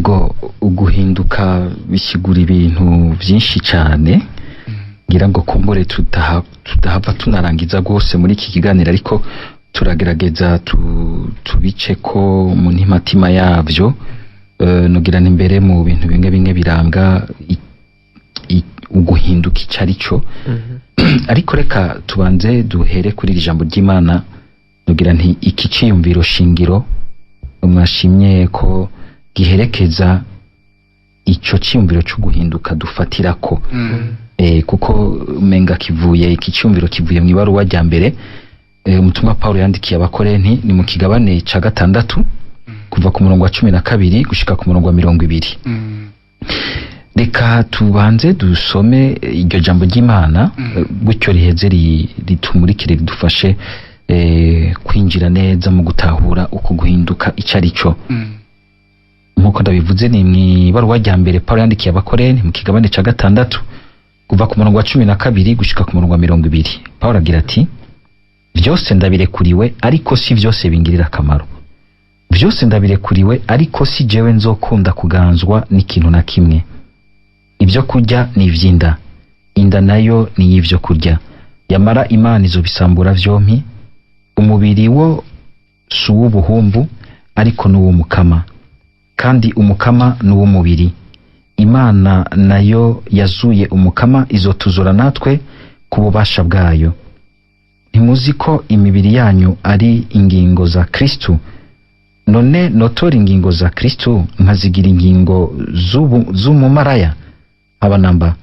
ego uguhinduka bisigura ibintu byinshi cyane ngira ngo kumbure tudahava tunarangiza rwose muri iki kiganiro, ariko turagerageza tubice ko mu ntimatima yabyo. Nugirana imbere mu bintu bimwe biranga uguhinduka icari cyo. Ariko reka tubanze duhere kuri iri jambo ry'Imana. Nugira nti iki ciyumviro shingiro mwashimye ko giherekeza ico ciyumviro cyo guhinduka dufatira ko kuko menga kivuye iki ciyumviro kivuye mu ibaruwa rya mbere umutumwa Paulo yandikiye abakorenti, ni mu kigabane ca 6 kuva ku murongo wa 12 gushika ku murongo wa 20. Reka tubanze dusome iryo jambo ry'Imana gutyo riheze ritumurikire ridufashe kwinjira neza mu gutahura uko guhinduka icari cyo. Nkuko ndabivuze ni mwibaruwa rya mbere Paulo yandikiye abakorenti mu kigabane ca 6 kuva ku murongo wa 12 gushika ku murongo wa 20. Paulo agira ati: byose ndabirekuriwe ariko si byose bingirira akamaro. Byose ndabirekuriwe ariko si jewe nzokunda kuganzwa n'ikintu na kimwe. Ibyo kurya ni ivy'inda, inda nayo ni y'ivyo kurya. Yamara Imana izobisambura vyompi. Umubiri wo si uw'ubuhumbu ariko n'uw'umukama, kandi umukama n'uw'umubiri. Imana nayo yazuye umukama izotuzura natwe ku bubasha bwayo. Ntimuzi ko imibiri yanyu ari ingingo za Kristo? None notora ingingo za Kristo nkazigira ingingo z'umumaraya? Abanamba,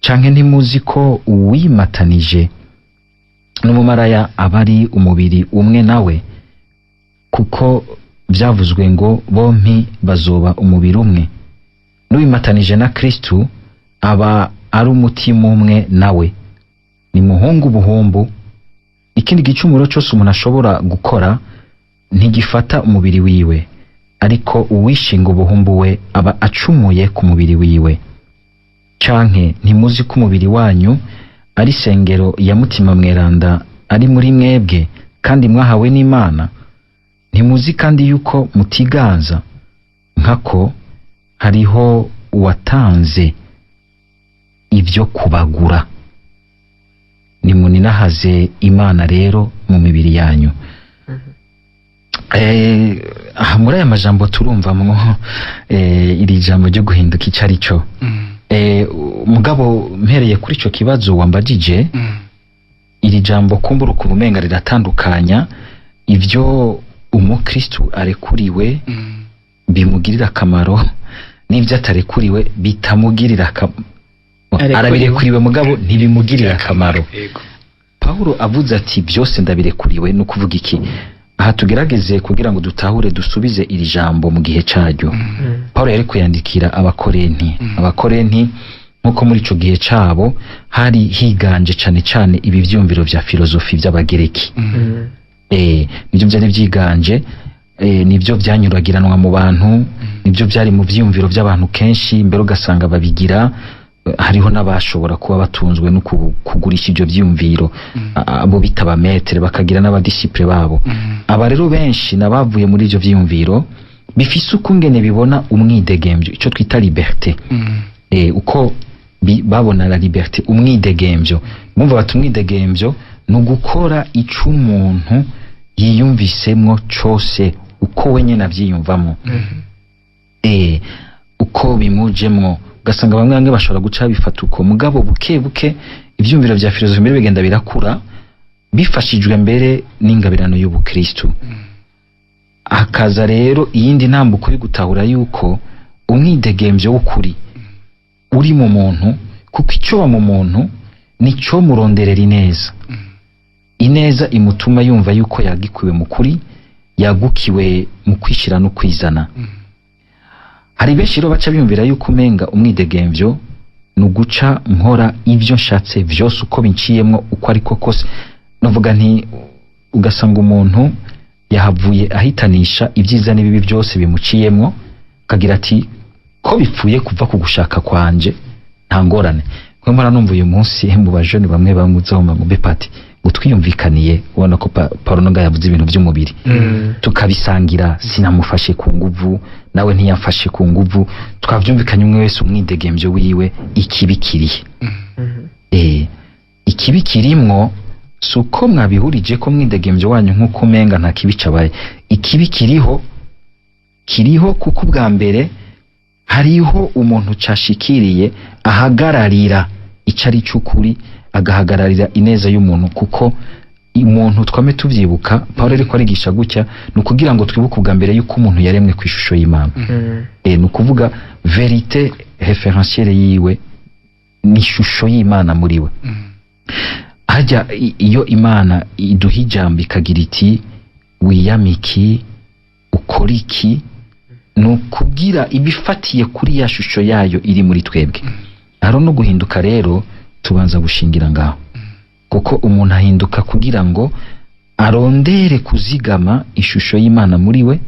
canke ntimuzi ko uwimatanije n'umumaraya abari umubiri umwe nawe? Kuko byavuzwe ngo bompi bazoba umubiri umwe. N'uwimatanije na Kristo aba ari umutima umwe nawe. Ni muhungu ubuhumbu. Ikindi gicumuro cyose umuntu ashobora gukora ntigifata umubiri wiwe, ariko uwishinga ubuhumbu we aba acumuye ku mubiri wiwe. Canke ntimuzi ko umubiri wanyu ari sengero ya Mutima Mweranda ari muri mwebwe kandi mwahawe n'Imana? Ntimuzi kandi yuko mutiganza nkako hariho uwatanze ibyo kubagura? Nimuninahaze Imana rero mu mibiri yanyu. Muri aya majambo turumvamwo iri jambo ryo guhinduka icari cyo. Mugabo mpereye kuri ico kibazo wambajije, iri jambo kumbura ku bumenga riratandukanya ivyo umukristo arekuriwe bimugirira akamaro n'ivyo atarekuriwe bitamugirira akamaro. Arabirekuriwe mugabo ntibimugirira akamaro. Paulo avuze ati byose ndabirekuriwe, no kuvuga iki? Aha tugerageze kugira ngo dutahure dusubize iri jambo mu gihe caryo. Paulo yari kuyandikira abakorenti. Abakorenti nkuko muri ico gihe cabo hari higanje cane ibi vyumviro vya filozofi vy'abagereki. Nivyo byari vyiganje, nivyo byanyuragiranwa mu bantu, nivyo byari mu vyumviro by'abantu kenshi, mbere ugasanga babigira. Hariho n'abashobora kuba batunzwe no kugurisha ivyo vyumviro, abo bitaba metre, bakagira n'abadisciple babo. Aba rero benshi nabavuye muri ivyo vyumviro bifise ukungene bibona umwidegemvyo, ico twita liberté. Uko babona la liberté, umwidegemvyo. Mumva bati umwidegemvyo no gukora ico umuntu yiyumvisemwo cose uko wenye navyiyumvamo. Uko bimujemwo. Ugasanga bamwe bashobora guca bifata uko, mugabo buke buke ivyumviro vya filozofi mbere bigenda birakura bifashijwe mbere n'ingabirano y'ubukristo. Hakaza rero iyindi ntambuko yo gutahura yuko umwidegemvyo w'ukuri uri mu muntu, kuko ico mu muntu nico muronderera ineza. Ineza imutuma yumva yuko yagikuwe mu kuri, yagukiwe mu kwishira no kwizana. Hari benshi rero baca biyumvira yuko umenga umwidegemvyo nuguca nkora ivyo nshatse vyose uko binciyemwo uko ariko kose. Novuga nti ugasanga umuntu yahavuye ahitanisha ibyiza n'ibibi byose bimuciyemwo, kagira ati ko bipfuye kuva ku gushaka kwanje nta ngorane. Kwe mbona numva uyu munsi mu bajoni bamwe bamuzaho mu bepati gutwiyumvikaniye, ubona ko Paulo nga yavuze ibintu by'umubiri tukabisangira, sinamufashe ku nguvu, nawe ntiyamfashe ku nguvu, twavyumvikanye umwe wese umwidegemvyo wiwe ikibikiriye. Ikibikirimwo suko mwabihurije ko mwidegemvyo wanyu nkuko menga nta kibicabaye. Ikibikiriho kuko bwa mbere hariho umuntu cashikiriye ahagararira icari cy'ukuri, agahagararira ineza y'umuntu, kuko umuntu twame tuvyibuka Paulo ariko arigisha gutya no kugira ngo twibuke ubwa mbere yuko umuntu yaremwe ku ishusho y'Imana. No kuvuga verite referentielle yiwe ni ishusho y'Imana muri we. Hajya iyo Imana iduha ijambo ikagira iti wiyamiki ukora iki, no kugira ibifatiye kuri ya shusho yayo iri muri twebwe. Aro no guhinduka rero tubanza gushingira ngaho, kuko umuntu ahinduka kugira ngo arondere kuzigama ishusho y'Imana muri we,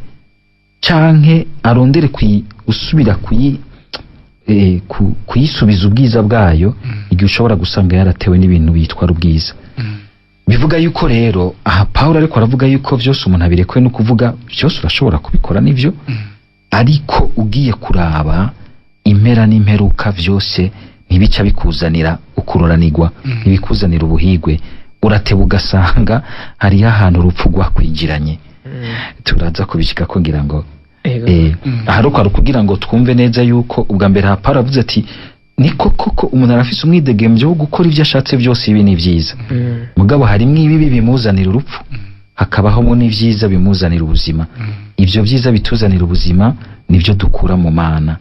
canke arondere usubira kuyisubiza ubwiza bwayo, igihe ushobora gusanga yaratewe n'ibintu bitwara ubwiza. Bivuga yuko rero aha Paulo ariko aravuga yuko vyose umuntu abirekwe no kuvuga byose urashobora kubikora nivyo, ariko ugiye kuraba impera n'imperuka vyose ntibica bikuzanira ukuroranirwa, ntibikuzanira ubuhigwe, urateba ugasanga hariho ahantu urupfu rwakwinjiranye. Turaza kubishika ko ngira ngo aharuko ari kugira ngo twumve neza yuko ubwa mbere ha Paulo avuze ati niko koko umuntu arafise umwidegemvyo wo gukora ivyo ashatse byose, ibi ni vyiza, mugabo harimwo ibibi bimuzanira urupfu, hakabaho n'ivyiza bimuzanira ubuzima. Ivyo vyiza bituzanira ubuzima nivyo dukura mu Mana.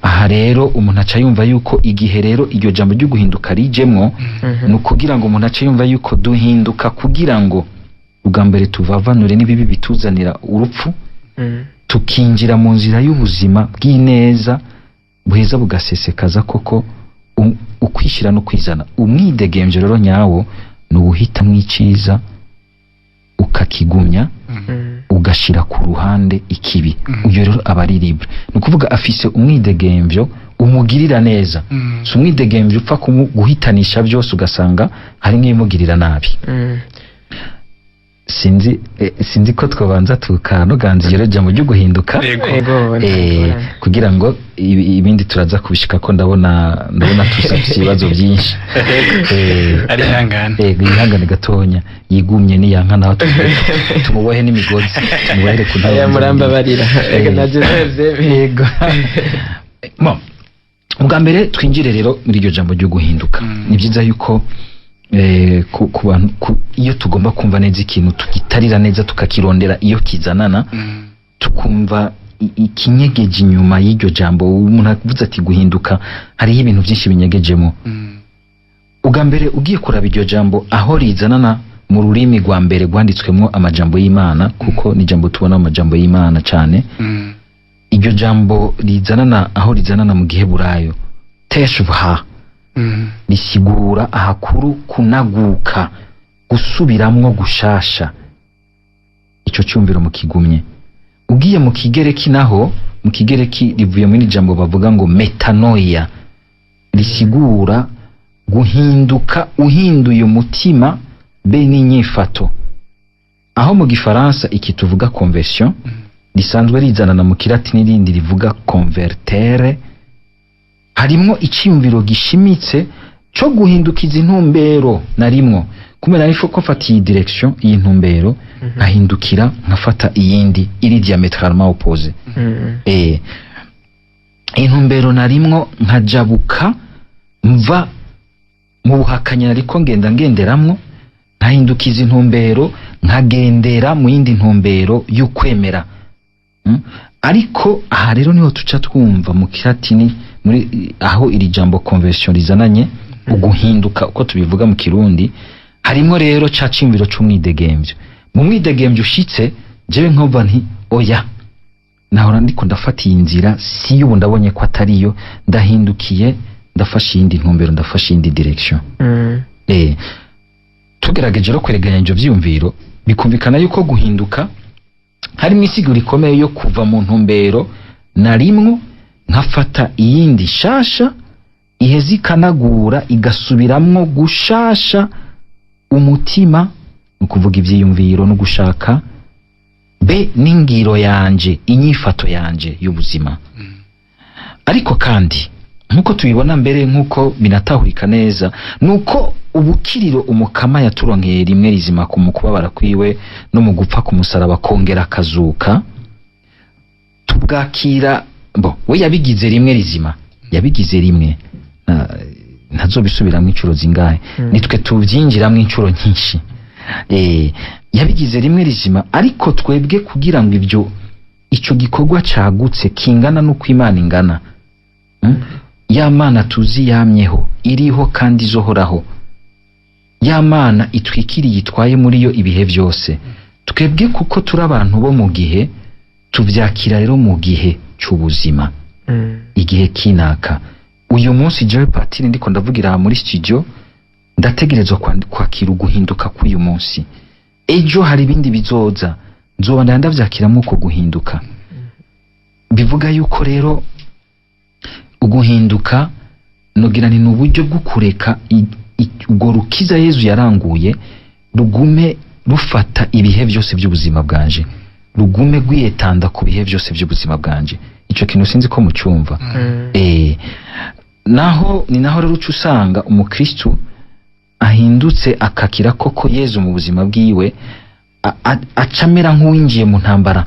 Aha rero umuntu aca yumva yuko igihe rero iryo jambo ryo guhinduka rijemwo, no kugira ngo umuntu aca yumva yuko duhinduka kugira ngo ubwa mbere tuvavanure n'ibibi bituzanira urupfu, tukinjira mu nzira y'ubuzima bw'ineza buheza bugasesekaza koko ukwishira no kwizana. Umwidegemvyo rero nyawo no uhita mwiciza ukakigumya, ugashira ku ruhande ikibi. Uyo rero aba ari libre, no kuvuga afise umwidegemvyo umugirira neza. So umwidegemvyo upfa guhitanisha byose ugasanga hari nk'imugirira nabi. Sinzi ko twabanza tukanoganza rero jambo ryo guhinduka, kugira ngo ibindi turaza kubishika ko ndabona tusafise ibibazo byinshi. Ari hangana ihangane gatonya yigumye ni yanka naho tumubohe n'imigozi, tumubohere kunaho ya muramba barira naje yego. Ubwa mbere twinjire rero muri iryo jambo ryo guhinduka. Ni byiza yuko ku bantu iyo tugomba kumva neza ikintu tugitarira neza tukakirondera iyo kizanana, tukumva ikinyegeje inyuma y'iryo jambo. Umuntu avuze ati guhinduka, hariho ibintu byinshi binyegejemo. Ubwa mbere ugiye kuraba iryo jambo aho rizanana mu rurimi rwa mbere rwanditswemo amajambo y'Imana, kuko ni jambo tubona amajambo y'Imana cyane. Iryo jambo rizanana aho rizanana mu Giheburayo teshuvha, risigura ahakuru kunaguka, gusubiramwo gushasha. Ico cyumviro mu kigumye. Ugiye mu Kigereki naho, mu Kigereki rivuye muri jambo bavuga ngo metanoia, risigura guhinduka, uhinduye umutima be n'inyifato. Aho mu Gifaransa iki tuvuga conversion, risanzwe rizanana mu Kilatini rindi rivuga convertere. Harimwo icyumviro gishimitse cyo guhindukiza intumbero narimwo, kumena nifo ko fatiye direction iyi ntumbero, ahindukira nkafata iyindi iri diametralement opposé. Intumbero narimwo nkajabuka mva mu buhakanya ariko ngenderamwo, nkahindukiza intumbero nkagendera mu yindi ntumbero y'ukwemera. Ariko aha rero niho tuca twumva mu Kilatini muri aho iri jambo conversion rizananye uguhinduka uko tubivuga mu Kirundi, harimo rero ca cimviro c'umwidegemvyo. Mu mwidegemvyo ushitse jewe nkumva nti oya, nahora ndiko ndafata inzira si yubu ndabonye ko atariyo, ndahindukiye ndafasha indi ntumbero, ndafasha indi direction. Tugerageje ro kwereganya ivyo vyumviro bikumvikana yuko guhinduka harimo isiguro ikomeye yo kuva mu ntumbero narimwo nkafata iyindi shasha iheze ikanagura igasubiramwo gushasha umutima, no kuvuga ivyiyumviro no gushaka B n'ingiro yanje, inyifato yanje y'ubuzima. Ariko kandi nkuko tubibona mbere, nkuko binatahurika neza, nuko ubukiriro umukama yaturonkeye rimwe rizima ku mukubabara kwiwe no mu gupfa ku musaraba kongera akazuka, tubwakira we yabigize rimwe rizima, yabigize rimwe, ntazobisubiramo incuro zingahe, nitwe tuvyinjiramo incuro nyinshi. Yabigize rimwe rizima, ariko twebwe kugira ngo ico gikorwa cagutse kingana nuko Imana ingana, ya Mana tuzi yamyeho, iriho kandi izohoraho, ya Mana itwikiriye itwaye muri yo ibihe byose, twebwe kuko turi abantu bo mu gihe, tuvyakira rero mu gihe c'ubuzima, igihe kinaka. Uyu munsi jewe Patiri ndiko ndavugira muri studio, ndategerezwa kwakira uguhinduka k'uyu munsi. Ejo hari ibindi bizoza, nzoba ndavyakiramo uko guhinduka. Bivuga yuko rero uguhinduka nogira ni uburyo bwo kureka ubwo rukiza Yezu yaranguye rugume rufata ibihe byose by'ubuzima bwanje, rugume gwiyetanda ku bihe byose by'ubuzima bwanje. Ico kintu sinzi ko mucumva. Naho rero uca usanga umukristo ahindutse akakira koko Yezu mu buzima bwiwe, acamera nk'uwinjiye mu ntambara,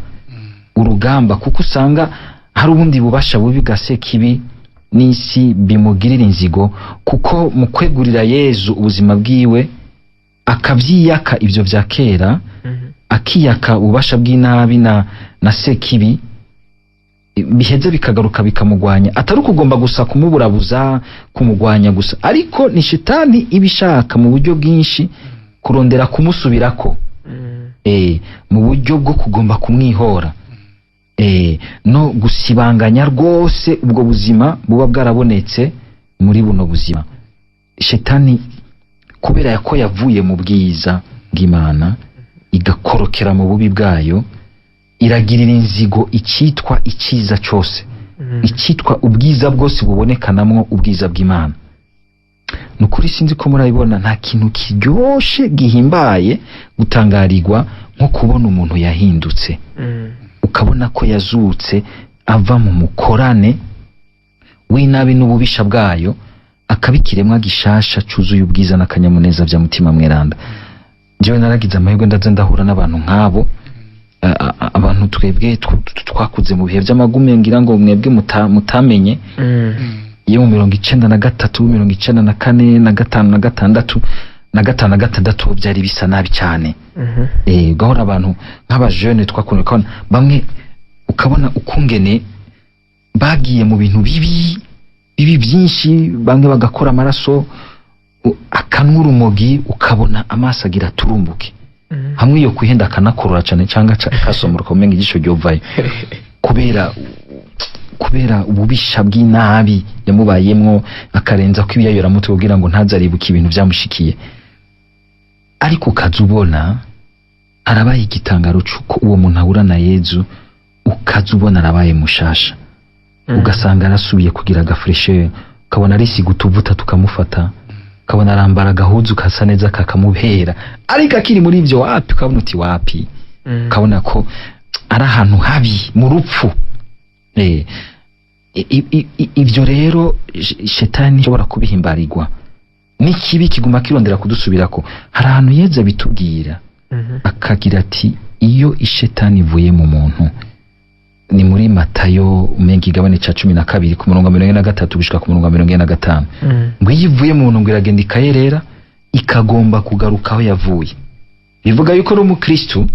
urugamba, kuko usanga hari ubundi bubasha bubi bwa Sekibi n'isi bimugirira inzigo, kuko mu kwegurira Yezu ubuzima bwiwe akavyiyaka ivyo vya kera, akiyaka ububasha bw'inabi na Sekibi, biheze bikagaruka bikamugwanya. Atari ukugomba gusa kumuburabuza, kumugwanya gusa, ariko ni shitani ibishaka mu buryo bwinshi kurondera kumusubirako, mu buryo bwo kugomba kumwihora, no gusibanganya rwose ubwo buzima buba bwarabonetse muri buno buzima. Shitani kubera yako yavuye mu bwiza bw'Imana igakorokera mu bubi bwayo, iragirira inzigo icitwa iciza cyose, icitwa ubwiza bwose bubonekanamwo ubwiza bw'Imana. Nukuri sinzi ko murabibona, nta kintu kiryoshe gihimbaye gutangarirwa nko kubona umuntu yahindutse, ukabona ko yazutse ava mu mukorane w'inabi n'ububisha bwayo, akabikiremwa gishasha cuzuye ubwiza n'akanyamuneza bya mutima mweranda. Jewe naragize amahirwe ndaza ndahura n'abantu nk'abo, abantu twebwe twakuze mu bihe by'amagume, ngira ngo mwebwe mutamenye, iyo mu 1993, 1994, na 5 na 6 na 5 na 6 byari bisa nabi cyane. Gahora abantu nk'abajeune twakunze kubona bamwe, ukabona ukungene bagiye mu bintu bibi byinshi, bamwe bagakora amaraso, akanwa urumogi, ukabona amaso agira turumbuke, hamwe yo kwihenda akanakorora cyane cyangwa akasomora umenga igisho ryovayo, kubera ububisha bw'inabi yamubayemwo, akarenza ko ibiyayora mutwe kugira ngo ntazaribuke ibintu byamushikiye. Ariko ukazubona arabaye igitangaro cyuko uwo muntu ahura na Yezu, ukazubona arabaye mushasha, ugasanga arasubiye kugira agafresher, ukabona arisiga utuvuta tukamufata, ukabona arambara agahuzu kasa neza kakamubera, ariko akiri muri ibyo wapi, ukabona uti wapi, ukabona ko ari ahantu habi mu rupfu. Ibyo rero Shetani ishobora kubihimbarirwa, n'ikibi kiguma kirondera kudusubirako. Hari ahantu Yezu bitubwira, akagira ati iyo Shetani ivuye mu muntu, ni muri Matayo umenga igabane ca 12 ku murongo 43 gushika ku murongo 45, ngo yivuye mu muntu ngo iragenda ikayerera, ikagomba kugaruka aho yavuye. Bivuga yuko ari umukristo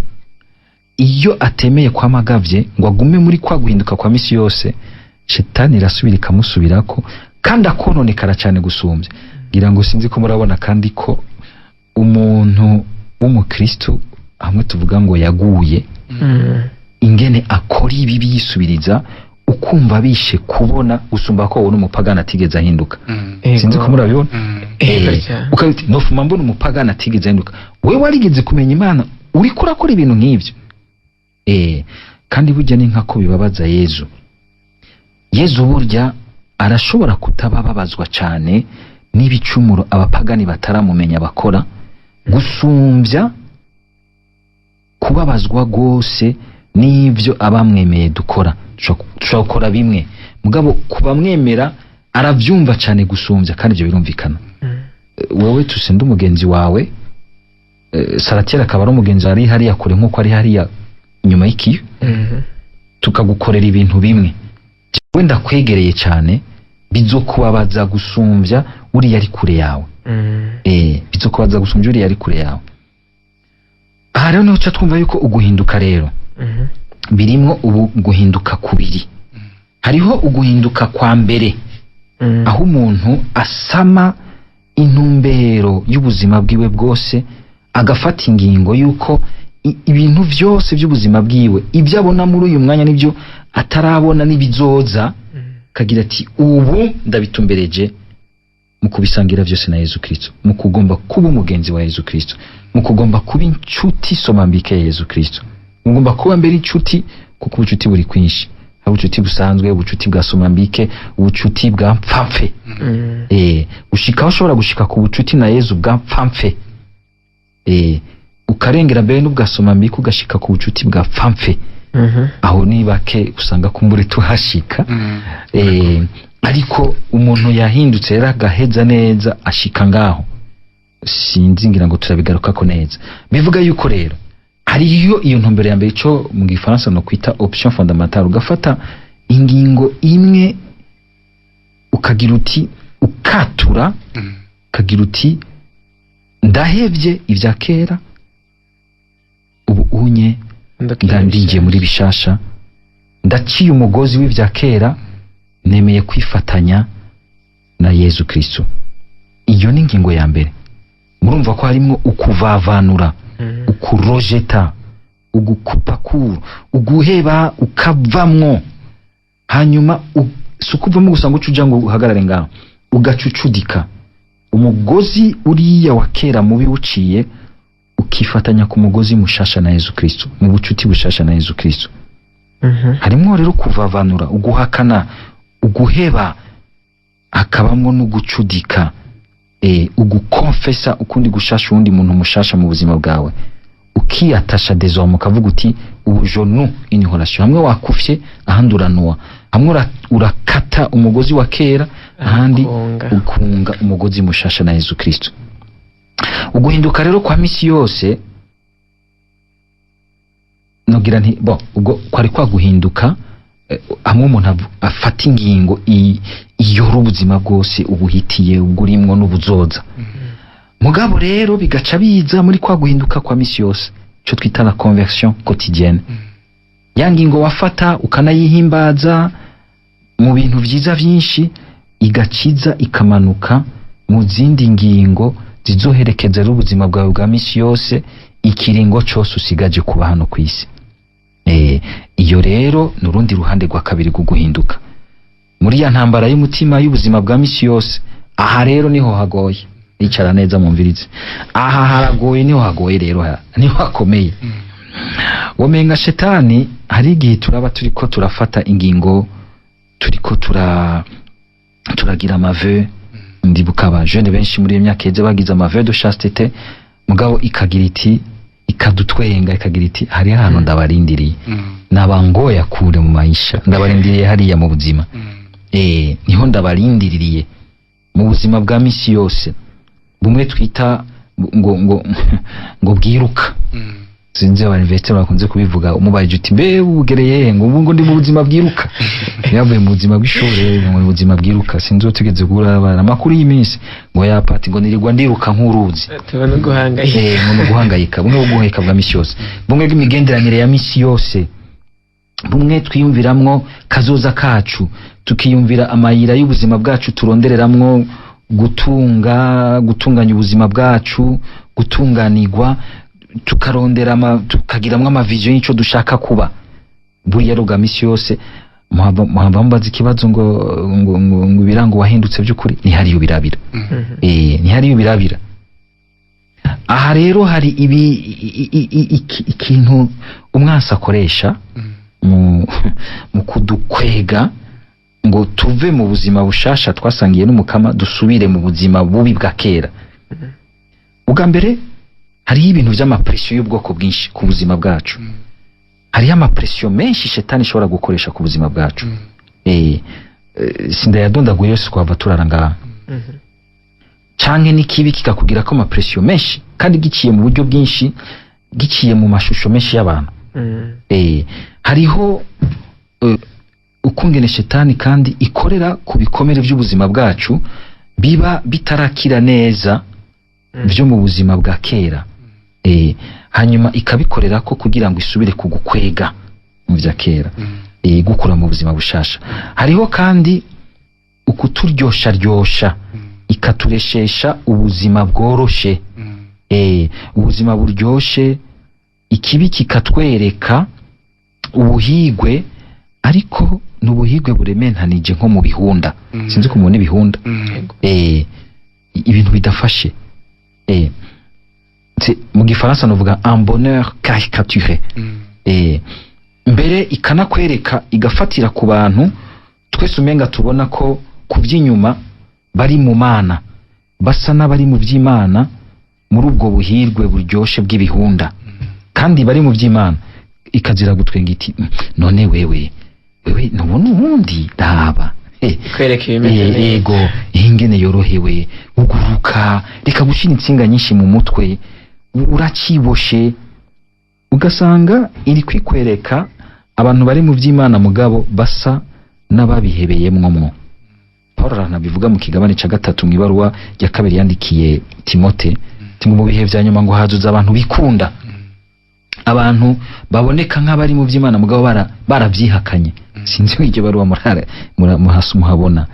iyo atemeye kwa magavye ngo agume muri kwa guhinduka kwa misi yose, Shetani irasubira ikamusubirako, kandi akononekara cyane gusumbya. Ngira ngo sinzi ko murabona kandi ko umuntu w'umukristo hamwe tuvuga ngo yaguye, ingene akora ibibi yisubiriza, ukumva bishe kubona usumba ko wona umupagana atigeze ahinduka. Sinzi ko murabibona. Ukabiti nofuma mbona umupagana atigeze ahinduka, wewe warigeze kumenya Imana uri kurakora ibintu nk'ivyo. Kandi burya ni nkako bibabaza Yezu. Yezu burya arashobora kutababazwa cyane n'ibicumuro abapagani bataramumenya bakora, gusumbya kubabazwa rwose n'ivyo abamwemeye dukora. Dushobora gukora bimwe mugabo kubamwemera aravyumva cyane gusumbya, kandi ibyo birumvikana. Wowe tusende umugenzi wawe, Saratiyeri akaba ari umugenzi ari hariya kure nk'uko ari hariya inyuma y'ikiyo, tukagukorera ibintu bimwe, wenda kwegereye cyane bizokubabaza gusumbya uriya ari kure yawe. Bizokubabaza gusumbya uriya ari kure yawe. Aha rero niho twumva yuko uguhinduka rero birimwo ubu guhinduka kubiri. Hariho uguhinduka kwa mbere, aho umuntu asama intumbero y'ubuzima bwiwe bwose, agafata ingingo yuko ibintu byose by'ubuzima bwiwe ibyo abona muri uyu mwanya nibyo atarabona n'ibizoza, kagira ati ubu ndabitumbereje mu kubisangira byose na Yesu Kristo, mu kugomba kuba umugenzi wa Yesu Kristo, mu kugomba kuba inshuti somambike ya Yesu Kristo, mugomba kuba mbere inshuti, kuko ubucuti buri kwinshi. Hari ubucuti busanzwe, ubucuti bwa somambike, ubucuti bwa mpfapfe. Ushikaho ushobora gushika ku bucuti na Yesu bwa mpfapfe, ukarengera mbere n'ubwa somambike ugashika ku bucuti bwa mpfapfe. Aho ni bake usanga kumbure tuhashika. Ariko umuntu yahindutse rero agaheza neza ashika ngaho, sinzi ngira ngo turabigaruka ko neza. Bivuga yuko rero hariyo iyo ntumbero ya mbere, cyo mu Gifaransa no kwita option fondamentale. Ugafata ingingo imwe ukagira uti ukatura, ukagira uti ndahevye ivya kera, ubu unye ndinjiye muri bishasha, ndaciye umugozi w'ivya kera, nemeye kwifatanya na Yesu Kristo. Iyo ni ingingo ya mbere. Murumva ko harimo ukuvavanura, ukurojeta, ugukupakuru, uguheba ukavamwo. Hanyuma sukuvamo gusa ngo ucuja ngo uhagarare ngaho, ugacucudika umugozi uriya wa kera mubi uciye, ukifatanya ku mugozi mushasha na Yesu Kristo, mu bucuti bushasha na Yesu Kristo. Harimo rero kuvavanura, uguhakana, uguheba, akabamwo n'ugucudika, ugukonfesa ukundi gushasha undi muntu mushasha mu buzima bwawe, ukiyatasha désormais ukavuga uti ubu je nous une relation. Hamwe wakufye ahandi uranuwa, hamwe urakata umugozi wa kera, ahandi ukunga umugozi mushasha na Yesu Kristo. Uguhinduka rero kwa misi yose, nogira nti ubwo kwari kwa guhinduka hamwe umuntu afata ingingo iyora ubuzima bwose ubuhitiye uburimwo n'ubuzoza. Mugabo rero bigaca biza muri kwa guhinduka kwa misi yose, cyo twita la conversion quotidienne. Ya ngingo wafata ukanayihimbaza mu bintu vyiza vyinshi, igaciza ikamanuka mu zindi ngingo zizoherekeza ubuzima bwawe bwa misi yose ikiringo cyose usigaje kuba hano ku isi. Iyo rero nurundi ruhande rwa kabiri rwo guhinduka muri ya ntambara y'umutima y'ubuzima bwa misi yose. Aha rero niho hagoye, icara neza mumvirize, aha haragoye, niho hagoye rero, niho hakomeye. Womenga shetani hari igihe turaba turiko turafata ingingo, turiko turagira amaveu. Ndibuka aba jeune benshi muri imyaka yeze bagize amaveu de chasteté, mugabo ikagira iti, ikadutwenga, ikagira iti hari ahantu ndabarindiriye, nabangoya kure mu maisha, ndabarindiriye hariya mu buzima. Niho ndabarindiriye mu buzima bwa misi yose, bumwe twita ngo bwiruka. Sinzi abanivesiteri bakunze kubivuga, umubaje uti mbe ugereye ngo ndi mu buzima bwiruka, yavuye mu buzima bw'ishore mu buzima bwiruka. Sinzi utegeze gura abana makuru y'iminsi ngo yapati ngo nirirwa ndiruka nk'uruzi, tubona guhangayika, ngo guhangayika, bumwe uguheka bwa misi yose, bumwe bw'imigenderanire ya misi yose, bumwe twiyumviramwo kazoza kacu, tukiyumvira amayira y'ubuzima bwacu turondereramwo gutunganya ubuzima bwacu, gutunganirwa, tukarondera tukagiramwo amavision y'ico dushaka kuba. Buriya ruga misi yose muhamba mbaza ikibazo ngo birango wahindutse by'ukuri, ni hariyo birabira. Ni hariyo birabira. Aha rero hari ikintu umwansi akoresha mu kudukwega ngo tuve mu buzima bushasha twasangiye n'umukama dusubire mu buzima bubi bwa kera. Ubwa mbere hariho ibintu vy'amapresiyo y'ubwoko bwinshi ku buzima bwacu. Hariho amapresiyo menshi shetani ishobora gukoresha ku buzima bwacu. Sindayadondaguye yose kwava turara ngaha. Canke n'ikibi kikakugira ko amapresiyo menshi kandi giciye mu buryo bwinshi, giciye mu mashusho menshi y'abantu. Hariho ukungene shetani kandi ikorera ku bikomere by'ubuzima bwacu biba bitarakira neza byo mu buzima bwa kera. Hanyuma ikabikorera ko kugira ngo isubire kugukwega mu bya kera, gukura mu buzima bushasha. Hariho kandi ukuturyosha ikatureshesha ubuzima bworoshe, ubuzima buryoshe, ikibi kikatwereka ubuhigwe, ariko n'ubuhigwe burementanije nko mu bihunda. Sinzi ko mubona ibihunda, ibintu bidafashe. Mu gifaransa novuga un bonheur caricaturé. Mbere ikanakwereka, igafatira ku bantu twese umenga tubona ko kuby'inyuma bari mu mana, basa n'abari mu by'Imana, muri ubwo buhirwe buryoshe bw'ibihunda, kandi bari mu by'Imana. Ikazira gutwenga iti none wewe nubona ubundi raba kwereka ibimeze yego ingene yorohewe, uguruka, reka gushira insinga nyinshi mu mutwe, urakiboshe. Ugasanga iri kwikwereka abantu bari mu by'Imana mugabo basa n'ababihebeyemwo. Paul aranabivuga mu kigabane ca 3 mu ibaruwa ya 2 yandikiye Timote, mu bihe vya nyuma ngo hazuza abantu bikunda, abantu baboneka nk'abari mu by'Imana mugabo baravyihakanye. Sinzi iryo baruwa muhabona.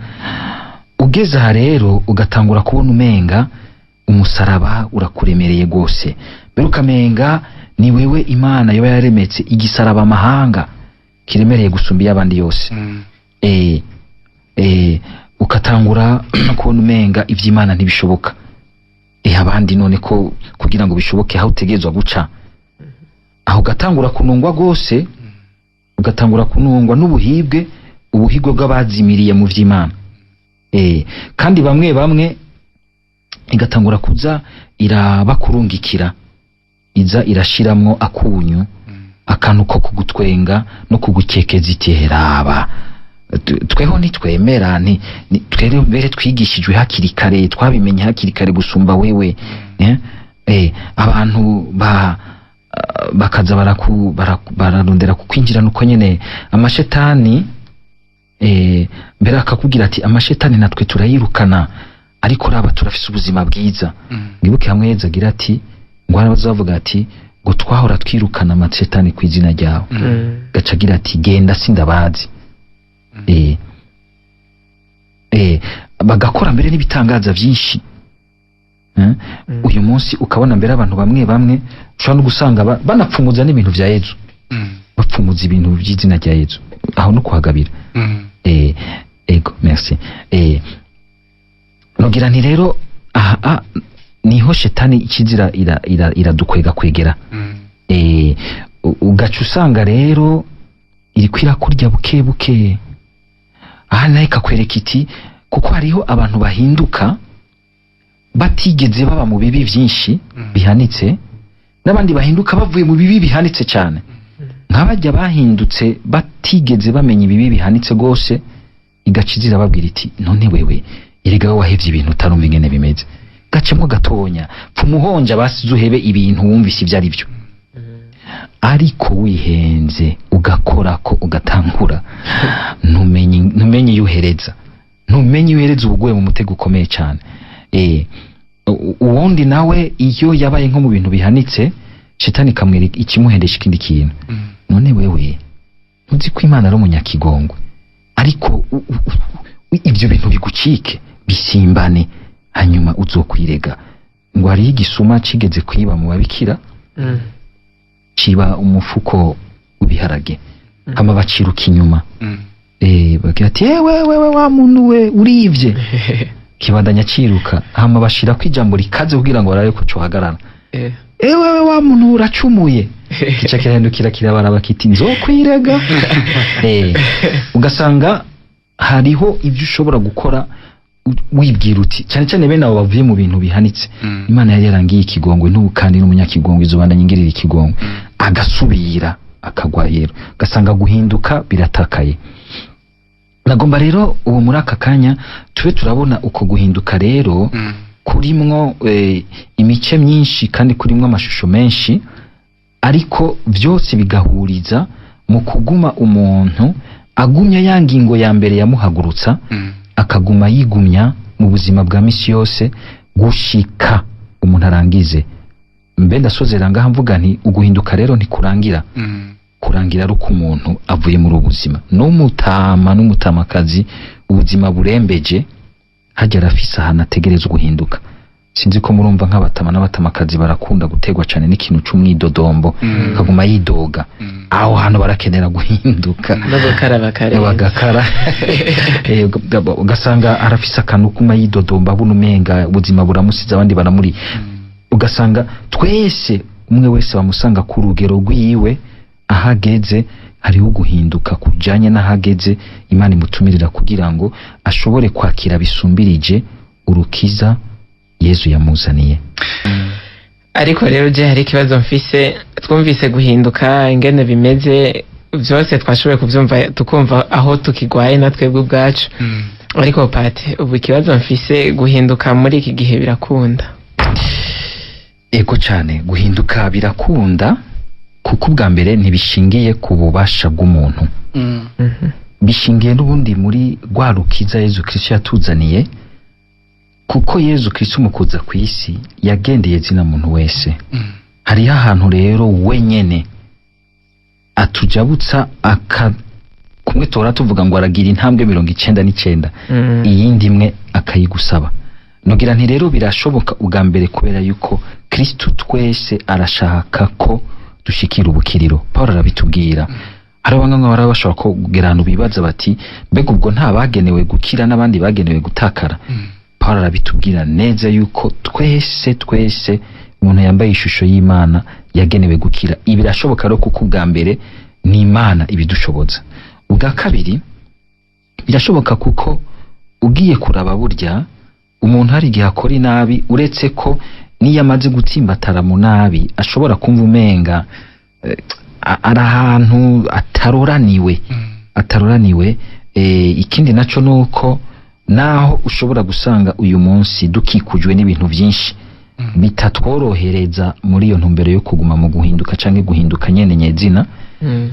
Ugeze aha rero ugatangura kubona umenga umusaraba urakuremereye gose, mbere ukamenga ni wewe Imana yoba yaremetse igisaraba amahanga kiremereye gusumba y'abandi yose. Ukatangura no kubona umenga ivy'Imana ntibishoboka. Abandi none ko kugira ngo bishoboke aho utegezwa guca, aho gatangura kunungwa gose, ugatangura kunungwa n'ubuhibwe, ubuhigwe bw'abazimiriye mu vy'Imana. Kandi bamwe igatangura kuza irabakurungikira, iza irashiramwo akunyu, akantu ko kugutwenga no kugukekeza iteraba. Tweho nitwemera twere mbere twigishijwe hakiri kare, twabimenye hakiri kare gusumba wewe. Abantu bakaza bararondera kukwinjira nuko nyene amashetani, mbere akakubwira ati amashetani natwe turayirukana, ariko raba turafise ubuzima bwiza. Ngibuke hamwe yezagira ati ngo arabazavuga ati ngo twahora twirukana amashetani ku izina ryawe. Gacagira ati genda sindabazi. Bagakora mbere n'ibitangaza byinshi. Uyu munsi ukabona mbere abantu bamwe ushobora no gusanga banapfumuza n'ibintu vya Yesu, bapfumuza ibintu by'izina rya Yesu, aho no kuhagabira. Ego merci. Nogira nti rero aha niho shetani ikizira iradukwega kwegera. Ugaca usanga rero iri kwira kurya buke. Aha nayo ikakwereka iti kuko hariho abantu bahinduka batigeze baba mu bibi byinshi bihanitse, n'abandi bahinduka bavuye mu bibi bihanitse cyane. Nk'abajya bahindutse batigeze bamenya ibibi bihanitse gose, igacizira babwira iti none wewe erega wahevye ibintu utarumva ingene bimeze, gacemo gatonya pfumuhonja basizuhebe ibintu wumvise ibyo ari byo. Ariko wihenze ugakora ko ugatangura ntumenye yuhereza, ubuguye mu mutego ukomeye cyane. Uwundi nawe iyo yabaye nko mu bintu bihanitse, shetani kamwereka ikimuhendesha ikindi kintu. None wewe ntuzi ko Imana ari umunyakigongwe, ariko ibyo bintu bigucike bisimbane, hanyuma uzokwirega. Ngo hariho igisuma cigeze kwiba mu babikira, ciba umufuko w'ibiharage, hama baciruka inyuma. Bagira ati wewe wa muntu we urivye. Kibandanya ciruka, hama bashira ko ijambo rikaze kugira ngo barabe ko cohagarara. Wewe wa muntu uracumuye. Kica kirahindukira kirabara kiti nzokwirega. Ugasanga hariho ibyo ushobora gukora wibwira uti cyane cyane bene abo bavuye mu bintu bihanitse Imana yari yarangiye ikigongwe n'ubukandi n'umunyakigongwe izobanda nyingirira ikigongwe agasubira akagwa rero gasanga guhinduka biratakaye. Nagomba rero ubu muri aka kanya tube turabona uko guhinduka rero kurimwo imice myinshi kandi kurimwo amashusho menshi, ariko byose bigahuriza mu kuguma umuntu agumya ya ngingo ya mbere yamuhagurutsa akaguma yigumya mu buzima bwa misi yose gushika umuntu arangize. Mbe ndasozera ngaha mvuga nti uguhinduka rero ntikurangira kurangira ari uko umuntu avuye muri ubuzima n'umutamakazi ubuzima burembeje hajya arafise ahantu ategereza guhinduka. Sinzi ko murumva nk'abatama n'abatamakazi barakunda gutegwa cyane n'ikintu c'umwidodombo kaguma yidoga aho hantu barakenera guhinduka bagakara ugasanga arafise akantu kuma yidodomba abona umenga ubuzima buramusize abandi baramuri ugasanga twese umwe wese bamusanga ku rugero rwiwe ahageze hariho guhinduka kujanye n'ahageze Imana imutumirira kugira ngo ashobore kwakira bisumbirije urukiza Yesu yamuzaniye. Ariko rero je hari ikibazo mfise, twumvise guhinduka ingene bimeze byose twashoboye kuvyumva tukumva aho tukigwaye natwebwe ubwacu, ariko pate ubu ikibazo mfise guhinduka muri iki gihe birakunda? Ego cyane guhinduka birakunda kuko ubwa mbere ntibishingiye ku bubasha bw'umuntu, bishingiye n'ubundi muri rwa rukiza Yesu Kristo yatuzaniye, kuko Yesu Kristo mu kuza ku isi yagendeye zina muntu wese. Hariho ahantu rero wenyene atujabutsa kumwe tora tuvuga ngo aragira intambwe 99 iyindi imwe akayigusaba. Nogira nti rero birashoboka ubwa mbere kubera yuko Kristo twese arashaka ko dushikira ubukiriro. Paulo arabitubwira. Hari abanganga barabashaka ko gerano bibaza bati mbega ubwo nta bagenewe gukira n'abandi bagenewe gutakara. Paulo arabitubwira neza yuko twese umuntu yambaye ishusho y'Imana yagenewe gukira. Ibirashoboka rero kuko ubwa mbere ni Imana ibidushoboza. Ubwa kabiri birashoboka kuko ugiye kuraba burya umuntu hari igihe akora inabi, uretse ko niyo amaze gutsimbatara mu nabi ashobora kumva umenga ari ahantu ataroraniwe. Ikindi naco nuko naho ushobora gusanga uyu munsi dukikujwe n'ibintu byinshi bitatworohereza muri iyo ntumbero yo kuguma mu guhinduka canke guhinduka nyene nyezina,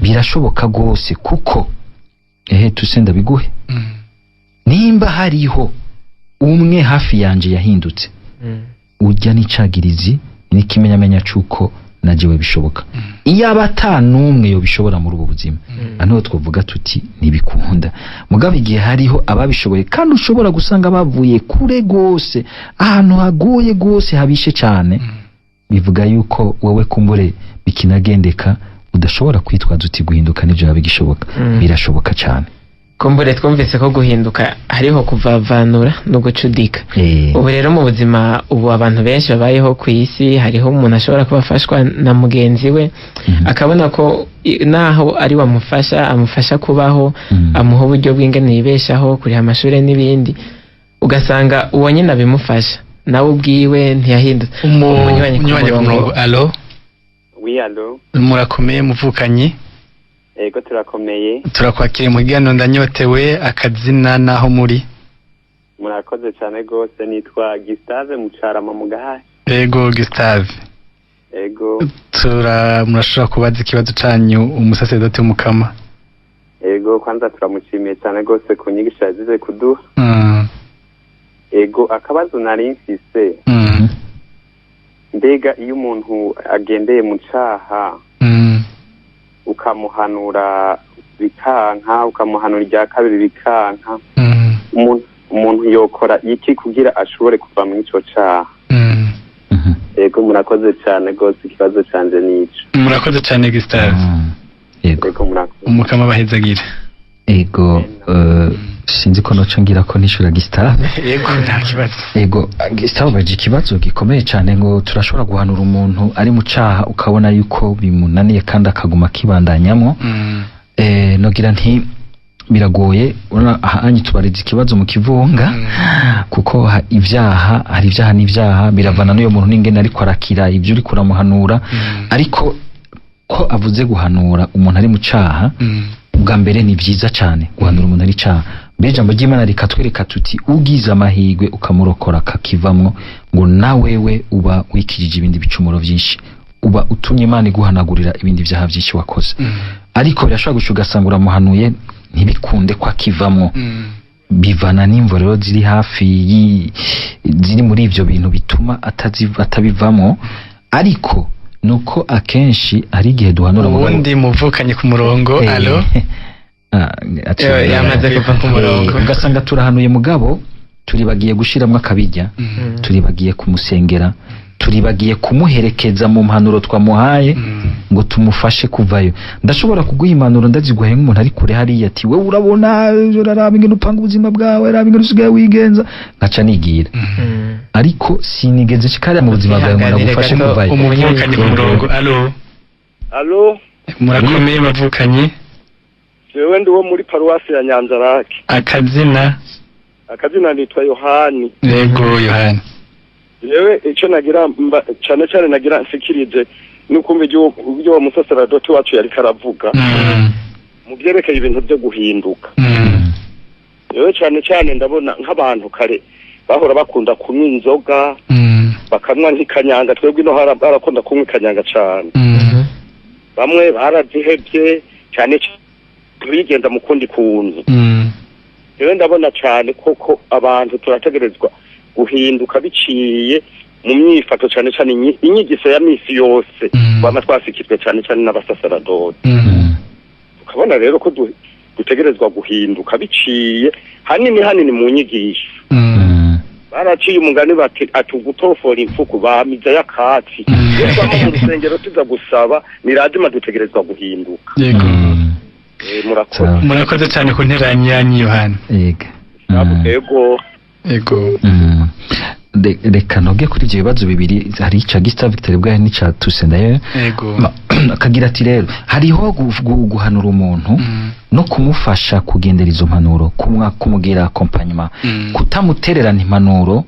birashoboka gose kuko tusenda biguhe nimba hariho umwe hafi yanje yahindutse ujya n'icagirizi n'ikimenyamenya cuko najewe bishoboka. Iyo abatanumwe yo bishobora muri ubu buzima ano twovuga tuti nibikunda, mugabe igihe hariho ababishoboye kandi ushobora gusanga bavuye kure gose ahantu hagoye gose habishe cyane, bivuga yuko wowe kumbure bikinagendeka udashobora kwitwaza uti guhinduka n'ivyo yabigishoboka. Birashoboka cyane. Kumbure twumvise ko guhinduka hariho kuvavanura no gucudika. Ubu rero mu buzima ubu abantu benshi babayeho ku isi hariho umuntu ashobora kubafashwa na mugenzi we akabona ko naho ari amufasha kubaho, amuha uburyo bw'ingene yibeshaho, kuri amashuri n'ibindi, ugasanga uwo nyine abimufasha nawe ubwiwe ntiyahindutse. Umunywanyi ku murongo. Allo? Oui, allo. Murakomeye muvukanye? Ego turakomeye. Turakwakira mu gihano ndanyotewe, akazina naho muri? Murakoze cyane gose, nitwa Gustave Mucarama mu Gahahe. Ego Gustave. Ego. Murashobora kubaza ikibazo canyu umusaseredoti w'umukama? Ego kwanza turamushimiye cyane gose ku nyigisho yazize kuduha. Ego akabazo nari mfise. Mbega iyo umuntu agendeye mu caha ukamuhanura bikanka, ukamuhanura irya kabiri bikanka, umuntu yokora iki kugira ashobore kuva mu ico caha? Ego murakoze cyane gose, ikibazo canje nico. Murakoze cyane Gustave. Ego murakoze. Umukama bahezagira. Ego sinzi ko noca ngira ko nishura Gustave. Yego nta kibazo. Ego Gustave baje ikibazo gikomeye cyane ngo turashobora guhanura umuntu ari mu caha ukabona yuko bimunaniye kandi akaguma kibandanyamwo. Nogira nti biragoye ahanye tubariza ikibazo mu kivunga kuko ivyaha hari ivyaha n'ivyaha biravana n'uyo muntu n'ingene ariko arakira ivyo uri kuramuhanura ariko ko avuze guhanura umuntu ari mu caha bwa mbere ni vyiza cane guhanura umuntu ari caha mbere ijambo ry'Imana rikatwereka tuti ugize amahirwe ukamurokora kakivamwo ngo nawewe uba wikirije ibindi bicumuro vyinshi uba utumye Imana iguhanagurira ibindi vyaha vyinshi wakoze ariko birashobora guca ugasanga uramuhanuye ntibikunde kwa kivamwo bivana n'imvo rero ziri hafi ziri muri ivyo bintu bituma atabivamo ariko nuko akenshi ari igihe duhanura ubundi muvukanye ku murongo alo yamaze kuva ku murongo ugasanga turahanuye mugabo turibagiye gushiramwo akabirya turibagiye kumusengera turibagiye kumuherekeza mu mpanuro twamuhaye ngo tumufashe kuvayo ndashobora kuguha impanuro ndaziguhaye nk'umuntu ari kure hariya ati we urabona raraba ingene upanga ubuzima bwawe raba ingene usigaye wigenza ngaca nigira ariko sinigeze kikariya mu buzima bwawe ngo nagufashe kuvayo umuvukanye ku murongo alo murakomeye bavukanye jewe ndi wo muri paruwasi ya Nyanzarake akazina nitwa Yohani yego Yohani yewe icyo nagira cyane nagira nsikirije nukumva ibyo umusaseradoti wacu yari karavuga mu byerekeye ibintu byo guhinduka yewe cyane ndabona nk'abantu kare bahora bakunda kunywa inzoga bakanywa nk'ikanyanga twebwe ino barakunda kunywa ikanyanga cyane bamwe barazihebye cyane tubigenda mu kundi kuntu yewe ndabona cyane koko abantu turategerezwa guhinduka biciye mu myifato cyane inyigisho ya misi yose bama twasikirwe cyane n'abasaseradoti ukabona rero ko dutegerezwa guhinduka biciye hanini mu nyigisho baraciye umugani bati atugutofora imfuku bamiza yakatsi yego mu rusengero tuza gusaba niradima dutegerezwa guhinduka murakoze cyane ku nteranyanyi Yohani yego reka noge kuri ibyo bibazo bibiri hari ica Gista Victor bwaye n'ica Tusendayo akagira ati rero hariho guhanura umuntu no kumufasha kugendera izo mpanuro kumugira accompagnement kutamutererana impanuro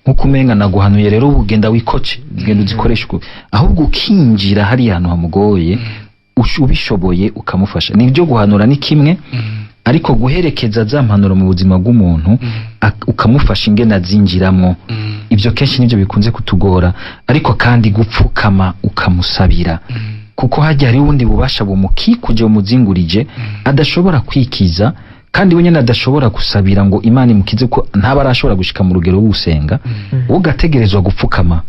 nkuko umenga naguhanuye rero ugenda wikoce ugenda uzikoresha ahubwo ukinjira hari ahantu hamugoye ubishoboye ukamufasha nibyo guhanura ni kimwe ariko guherekeza za mpanuro mu buzima bw'umuntu ukamufasha ingene azinjiramo ibyo kenshi nibyo bikunze kutugora ariko kandi gupfukama ukamusabira kuko hajya hari ubundi bubasha bumukikuje umuzingurije adashobora kwikiza kandi we nyene adashobora gusabira ngo Imana imukize ko ntaba arashobora gushika mu rugero w'usenga ugategerezwa gupfukama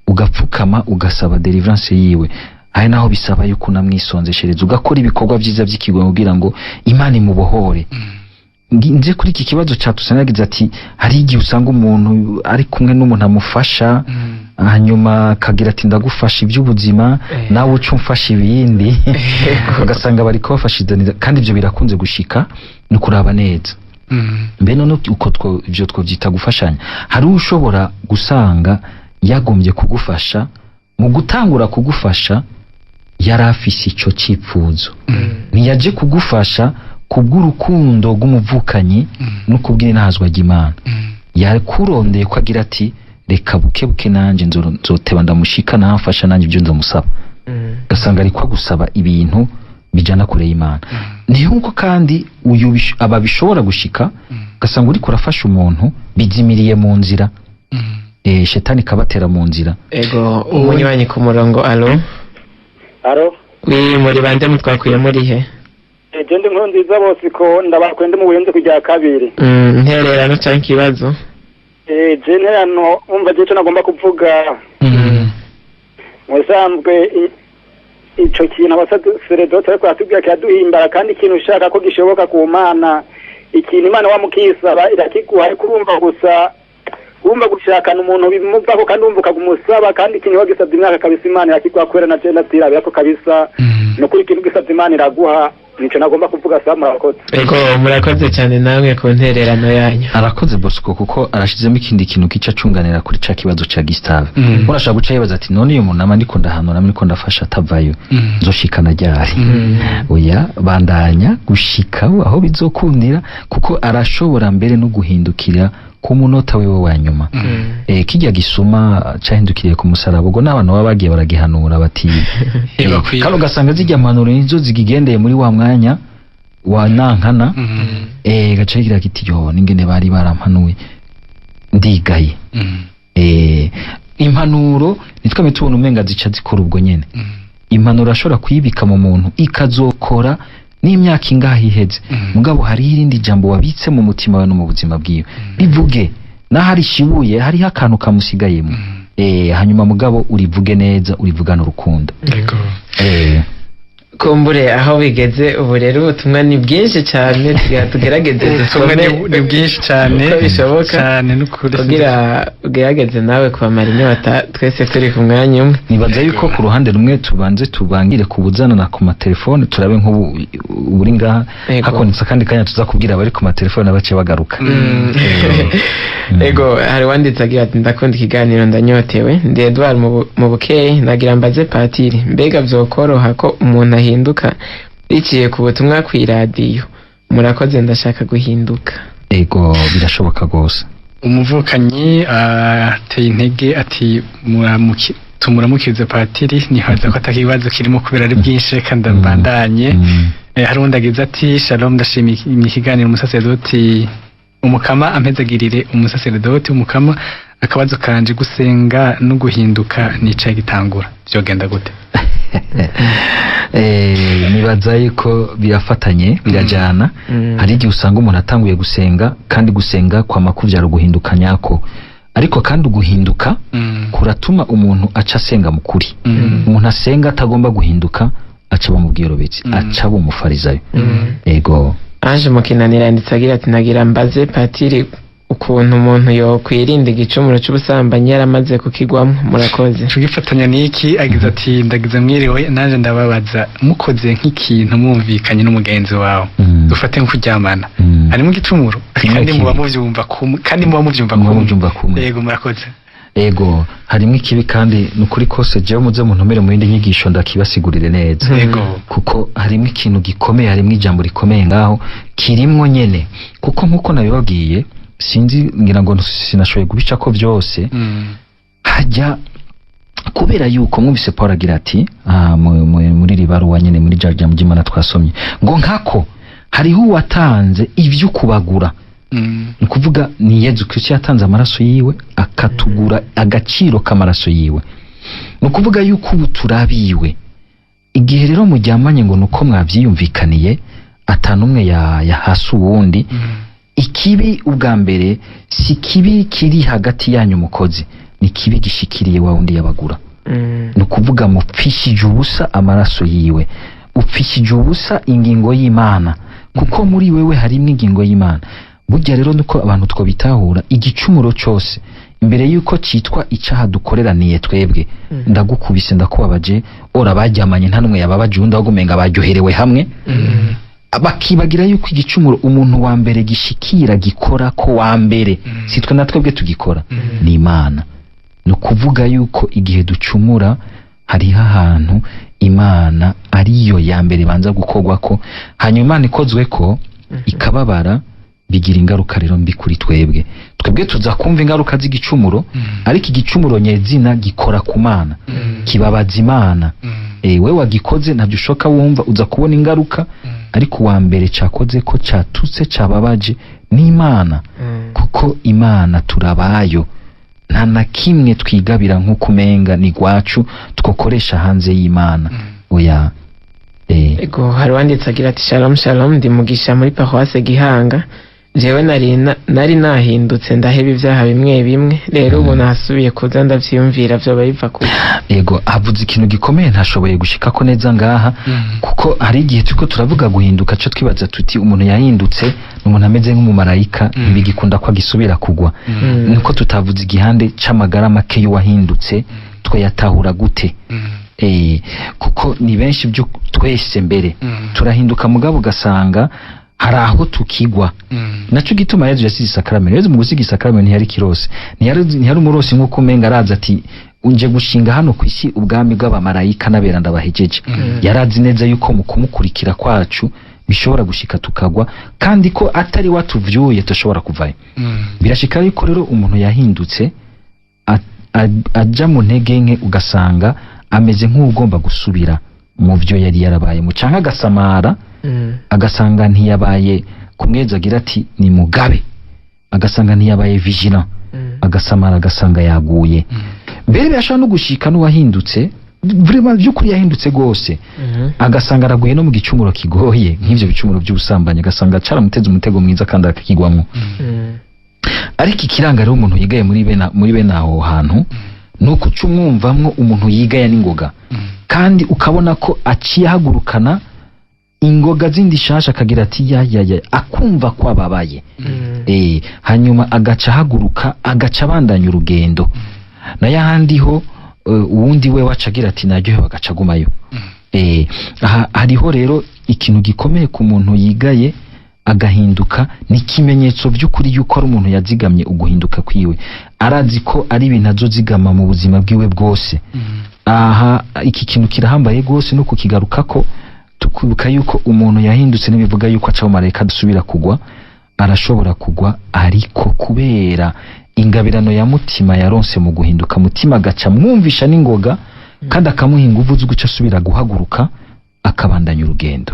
ugapfukama ugasaba deliverance yiwe aho naho bisaba yuko namwisonzeshereza ugakora ibikorwa byiza by'ikigwe kugira ngo Imana imubohore nje kuri iki kibazo cyatusanyagize ati hari igihe usanga umuntu ari kumwe n'umuntu amufasha hanyuma kagira ati ndagufasha iby'ubuzima nawe uca umfasha ibindi ugasanga bari kubafashizaniza kandi ibyo birakunze gushika no kuraba neza mbe none uko ibyo twobyita gufashanya hari ushobora gusanga yagombye kugufasha mu gutangura kugufasha yari afise ico cipfuzo ntiyaje kugufasha kubw'urukundo rw'umuvukanyi no kubw'inazwa ry'Imana yakurondeye ko agira ati reka buke nanje nzoteba ndamushika namfasha nanje ibyo nzomusaba gasanga ari kwa gusaba ibintu bijana kure y'Imana niho uko kandi uyu ababishobora gushika gasanga uri kurafasha umuntu bizimiriye mu nzira shetani kabatera mu nzira ego umunywanyi ku murongo alo muri bande mutwakuye muri he ndi nkuru nziza bose ko ndabakwende mu buyenze kujya kabiri ntererano cyangwa ikibazo ntererano umva je nagomba kuvuga musanzwe ico kintu abasaseredoti ariko atubwira kiraduhimbara kandi ikintu ushaka ko gishoboka ku Mana ikintu Imana wamukisaba irakiguha ariko urumva gusa wumva gushakana umuntu bimuvako kandi wumva ukagumusaba kandi ikintu wagisabye imyaka kabisa Imana irakiguha kubera na je ndatirabira ko kabisa no kuri ikintu gisabye Imana iraguha nico nagomba kuvuga sa murakoze. ego murakoze cyane namwe ku ntererano yanyu. arakoze Bosco kuko arashizemo ikindi kintu kica cunganira kuri ca kibazo ca Gustave. Urashaka guca yibaza ati none uyu muntu ndiko ndahanura ndiko ndafasha atavayo nzoshikana ryari. Oya bandanya gushika aho bizokundira kuko arashobora mbere no guhindukira ku munota wewe wa nyuma. Kijya gisuma cahindukiriye ku musaraba ubwo n'abantu baba bagiye baragihanura bati kalo gasanga zijya manuro nizo zigigendeye muri wa mwanya wa nankana gacagira kiti yo ningene bari barampanuye ndigaye. Impanuro nitwe tubona umenga zica zikora ubwo nyene. Impanuro ashobora kuyibika mu muntu ikazokora n'imyaka ingahe iheze mugabo hari irindi jambo wabitse mu mutima wawe no mu buzima bwiwe bivuge nahari shibuye hari akantu kamusigayemo hanyuma mugabo urivuge neza urivugana urukundo. Kumbure aho bigeze ubu rero ubutumwa ni bwinshi cyane tugerageze dusome ni bwinshi cyane bishoboka cyane n'ukuri kugira ugerageze nawe kubamara inyota twese turi ku mwanya umwe. Nibaza yuko ku ruhande rumwe tubanze tubangire kubuzana na ku matelefone turabe nk'ubu uri ngaha hakonitse kandi kanya tuzakubwira abari ku matelefone abace bagaruka. Ego hari wanditse agira ati ndakunda ikiganiro ndanyotewe ndi Edouard mu Bukeye nagira mbaze Patiri mbega vyokoroha ko umuntu ahinduka biciye ku butumwa kw'iradiyo murakoze ndashaka guhinduka. Ego birashoboka gose. Umuvukanyi ateye intege ati tumuramukirize Patiri nihaza ko atakibazo kirimo kubera ari byinshi kandi bandanye. Hari undi agize ati shalom ndashimiye ikiganiro umusaserdoti umukama ampezagirire umusaserdoti umukama akabazo kanje gusenga no guhinduka nicaye gitangura byogenda gute? Nibaza yuko birafatanye birajana. Hari igihe usanga umuntu atanguye gusenga kandi gusenga kwa makuvyaro guhinduka nyako ariko kandi guhinduka kuratuma umuntu aca asenga mukuri. Umuntu asenga atagomba guhinduka aca bamubwirobetse aca bumufarizayo. Ego Ange Mukinanira yanditse agira ati nagira mbaze Patiri ukuntu umuntu yo kwirinda igicumuro cy'ubusambanyi yaramaze kukigwamo murakoze. Tugifatanya niki agize ati ndagize mwiriwe nanje ndababaza mukoze nk'ikintu mwumvikanye n'umugenzi wawe dufate nk'uryamana harimo igicumuro kandi muba muvyumva kumwe. Yego murakoze. Ego harimo ikibi kandi nukuri kose jewe muze mu ntomere mu yindi nyigisho ndakibasigurire neza. Kuko harimo ikintu gikomeye harimo ijambo rikomeye ngaho kirimwo nyene kuko nkuko nabibabwiye sinzi ngira ngo sinashoboye gubica ko byose hajya kubera yuko mwumvise Paul agira ati muri ribaruwa nyene muri jarja mujimana twasomye ngo nkako hariho watanze ivyo kubagura. Ni kuvuga ni Yesu Kristo yatanze amaraso yiwe akatugura agaciro k'amaraso yiwe. Ni kuvuga yuko ubu turabiwe igihe rero mujyamanye ngo nuko mwavyiyumvikaniye atanumwe yahasa uwundi. Ikibi ubwa mbere si kibi kiri hagati yanyu mukozi ni kibi gishikiriye wa wundi yabagura. Ni kuvuga mupfishije ubusa amaraso yiwe upfishije ubusa ingingo y'Imana kuko muri wewe harimo ingingo y'Imana. Burya rero nuko abantu two bitahura igicumuro cyose imbere yuko citwa icaha dukoreraniye twebwe ndagukubise ndakubabaje ora bajyamanye ntanumwe yababaje undi agumenga baryoherewe hamwe. Bakibagira yuko igicumuro umuntu wa mbere gishikira gikora ko wa mbere sitwe natwebwe tugikora ni Imana. No kuvuga yuko igihe ducumura hari ahantu Imana ariyo ya mbere banza gukorwa ko hanyuma Imana ikozwe ko ikababara bigira ingaruka rero mbi kuri twebwe tuza kumva ingaruka z'igicumuro ariko igicumuro nyezina gikora ku Mana kibabaza Imana. We wagikoze ntabyo ushoka wumva uza kubona ingaruka ariko wa mbere cakoze ko catutse cababaje ni Imana kuko Imana turabayo nta na kimwe twigabira nk'uko umenga ni gwacu twokoresha hanze y'Imana. Oya ego hari wanditse agira ati shalom shalom ndi Mugisha muri Paroisse Gihanga jewe nari nahindutse ndaheba ivyaha bimwe bimwe rero ubu nasubiye kuza ndavyiyumvira vyo biva ku. Ego avuze ikintu gikomeye ntashoboye gushika ko neza ngaha kuko hari igihe tuko turavuga guhinduka cyo twibaza tuti umuntu yahindutse umuntu ameze nk'umumarayika bigikunda ko agisubira kugwa. Niko tutavuze igihande c'amagara make y'uwahindutse twe yatahura gute. kuko ni benshi byo twese mbere turahinduka mugabo ugasanga hari aho tukigwa naco gituma Yesu yasize isakramento. Yesu mu gusiga isakramento ntiyari kirose, ntiyari umurosi nk'uko umenga araza ati unje gushinga hano ku isi ubwami bw'abamarayika n'abera ndabahejeje. Yarazi neza yuko mu kumukurikira kwacu bishobora gushika tukagwa, kandi ko atari watuvyuye tushobora kuvayo. Birashika yuko rero umuntu yahindutse aja mu ntege nke, ugasanga ameze nk'ugomba gusubira mu byo yari yarabaye mu canka agasamara, agasanga ntiyabaye kumweza agira ati ni mugabe, agasanga ntiyabaye vigilant, agasamara agasanga yaguye. Mbere birashobora no gushika n'uwahindutse vraiment by'ukuri yahindutse gose, agasanga araguye no mu gicumuro kigoye nk'ivyo bicumuro by'ubusambanyi, agasanga caramuteze umutego mwiza kandi akakigwamwo. Ariko ikiranga rero umuntu yigaye muri bene aho hantu nuko cumwumvamwo umuntu yigaya n'ingoga, kandi ukabona ko aciye hagurukana ingoga zindi shasha akagira ati ya akumva ko ababaye. Hanyuma agaca haguruka agaca bandanya urugendo. Na yahandi ho uwundi we wacagira ati naryo bagaca gumayo. Hariho rero ikintu gikomeye ku muntu yigaye agahinduka, ni kimenyetso by'ukuri yuko ari umuntu yazigamye uguhinduka kwiwe, arazi ko ari ibintu azozigama mu buzima bwiwe bwose. Iki kintu kirahambaye gose no kukigarukako, tukibuka yuko umuntu yahindutse n'ibivuga yuko aca mu marayika dusubira kugwa, arashobora kugwa ariko kubera ingabirano ya mutima yaronse mu guhinduka, mutima gaca mwumvisha n'ingoga kandi akamuha inguvu zo guca asubira guhaguruka akabandanya urugendo.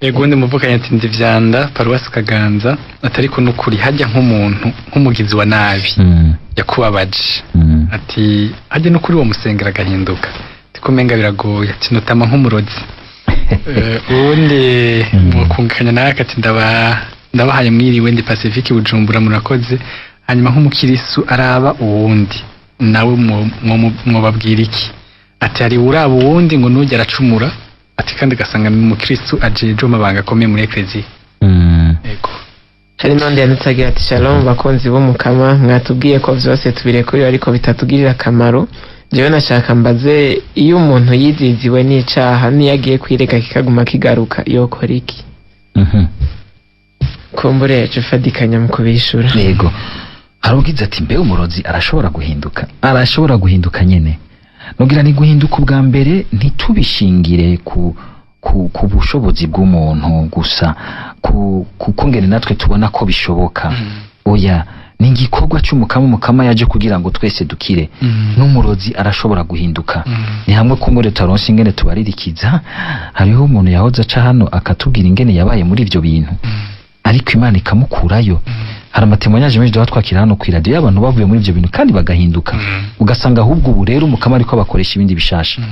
Ego ndi muvukanye ati Ndivyanda Paruwasi Kaganza, atari ko nukuri hajya nk'umuntu nk'umugizi wa nabi yakubabaje, ati hajya nukuri wo musengera agahinduka, tikumenga biragoye, ati notama nk'umurozi. Ubundi mukunganya nawe ati ndabahaye mwiriwe ndi Pacifique Bujumbura murakoze. Hanyuma nk'umukirisu araba uwundi nawe mwobabwira iki? Ati hari uraba uwundi ngo nujya aracumura, ati kandi gasanga mu Kristo ajeje amabanga akomeye muri eklezia. Ego. Hari n'undi yanutagira ati shalom bakonzi bo mukama, mwatubwiye ko vyose tubirekuriwe ariko bitatugirira akamaro. Jewe nashaka mbaze, iyo umuntu yiziziwe n'icaha niyagiye kwireka kikaguma kigaruka yokora iki? Kumbure cufadikanya mu kubishura. Yego. Harugize ati mbe umurozi arashobora guhinduka? Arashobora guhinduka nyene. Nogira ni guhinduka ubwa mbere ntitubishingire ku bushobozi bw'umuntu gusa, kuko ngene natwe tubona ko bishoboka. Oya, ni igikorwa cy'umukama yaje kugira ngo twese dukire. N'umurozi arashobora guhinduka. Ni hamwe kumure taronse ingene tubaririkiza, hariho umuntu yahoze aca hano akatubwira ingene yabaye muri ivyo bintu, ariko Imana ikamukurayo. Hari amatemoyanyaje menshi twakira hano ku radio y'abantu bavuye muri ivyo bintu kandi bagahinduka, ugasanga ahubwo ubu rero umukama ariko bakoresha ibindi bishasha,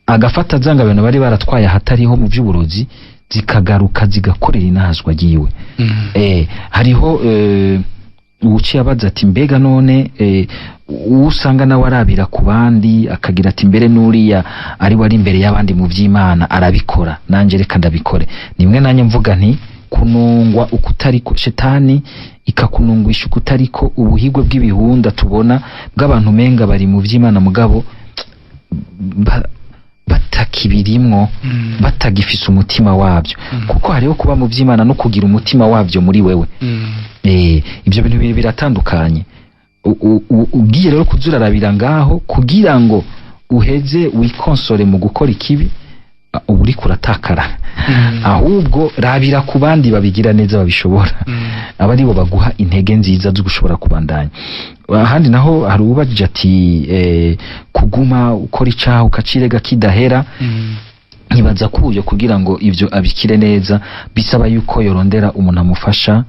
agafata zanga abantu bari baratwaye ahatariho mu by'uburozi zikagaruka zigakorera inahazwa giwe. Hariho uciye abaza ati mbega none usanga nawe arabira ku bandi akagira ati mbere nuriya ari wari imbere y'abandi mu by'Imana arabikora, nanje reka ndabikore. Nimwe nanye mvuga nti kunungwa ukutariko shetani ikakunungwisha ukutariko ubuhigwe bw'ibihunda tubona bw'abantu menga bari mu by'Imana mugabo batakibirimwo, batagifise umutima wabyo. Kuko hariho kuba mu by'Imana no kugira umutima wabyo muri wewe. Ibyo bintu biratandukanye. Ugiye rero kuzurarabira ngaho kugira ngo uheze wikonsole mu gukora ikibi, uburi kuratakara. Ahubwo rabira ku bandi babigira neza babishobora, abari bo baguha intege nziza zo gushobora kubandanya. Ahandi naho hari ubajije ati kuguma ukora icaha ukacirega kidahera, nkibaza kuyo kugira ngo ivyo abikire neza bisaba yuko yorondera umuntu amufasha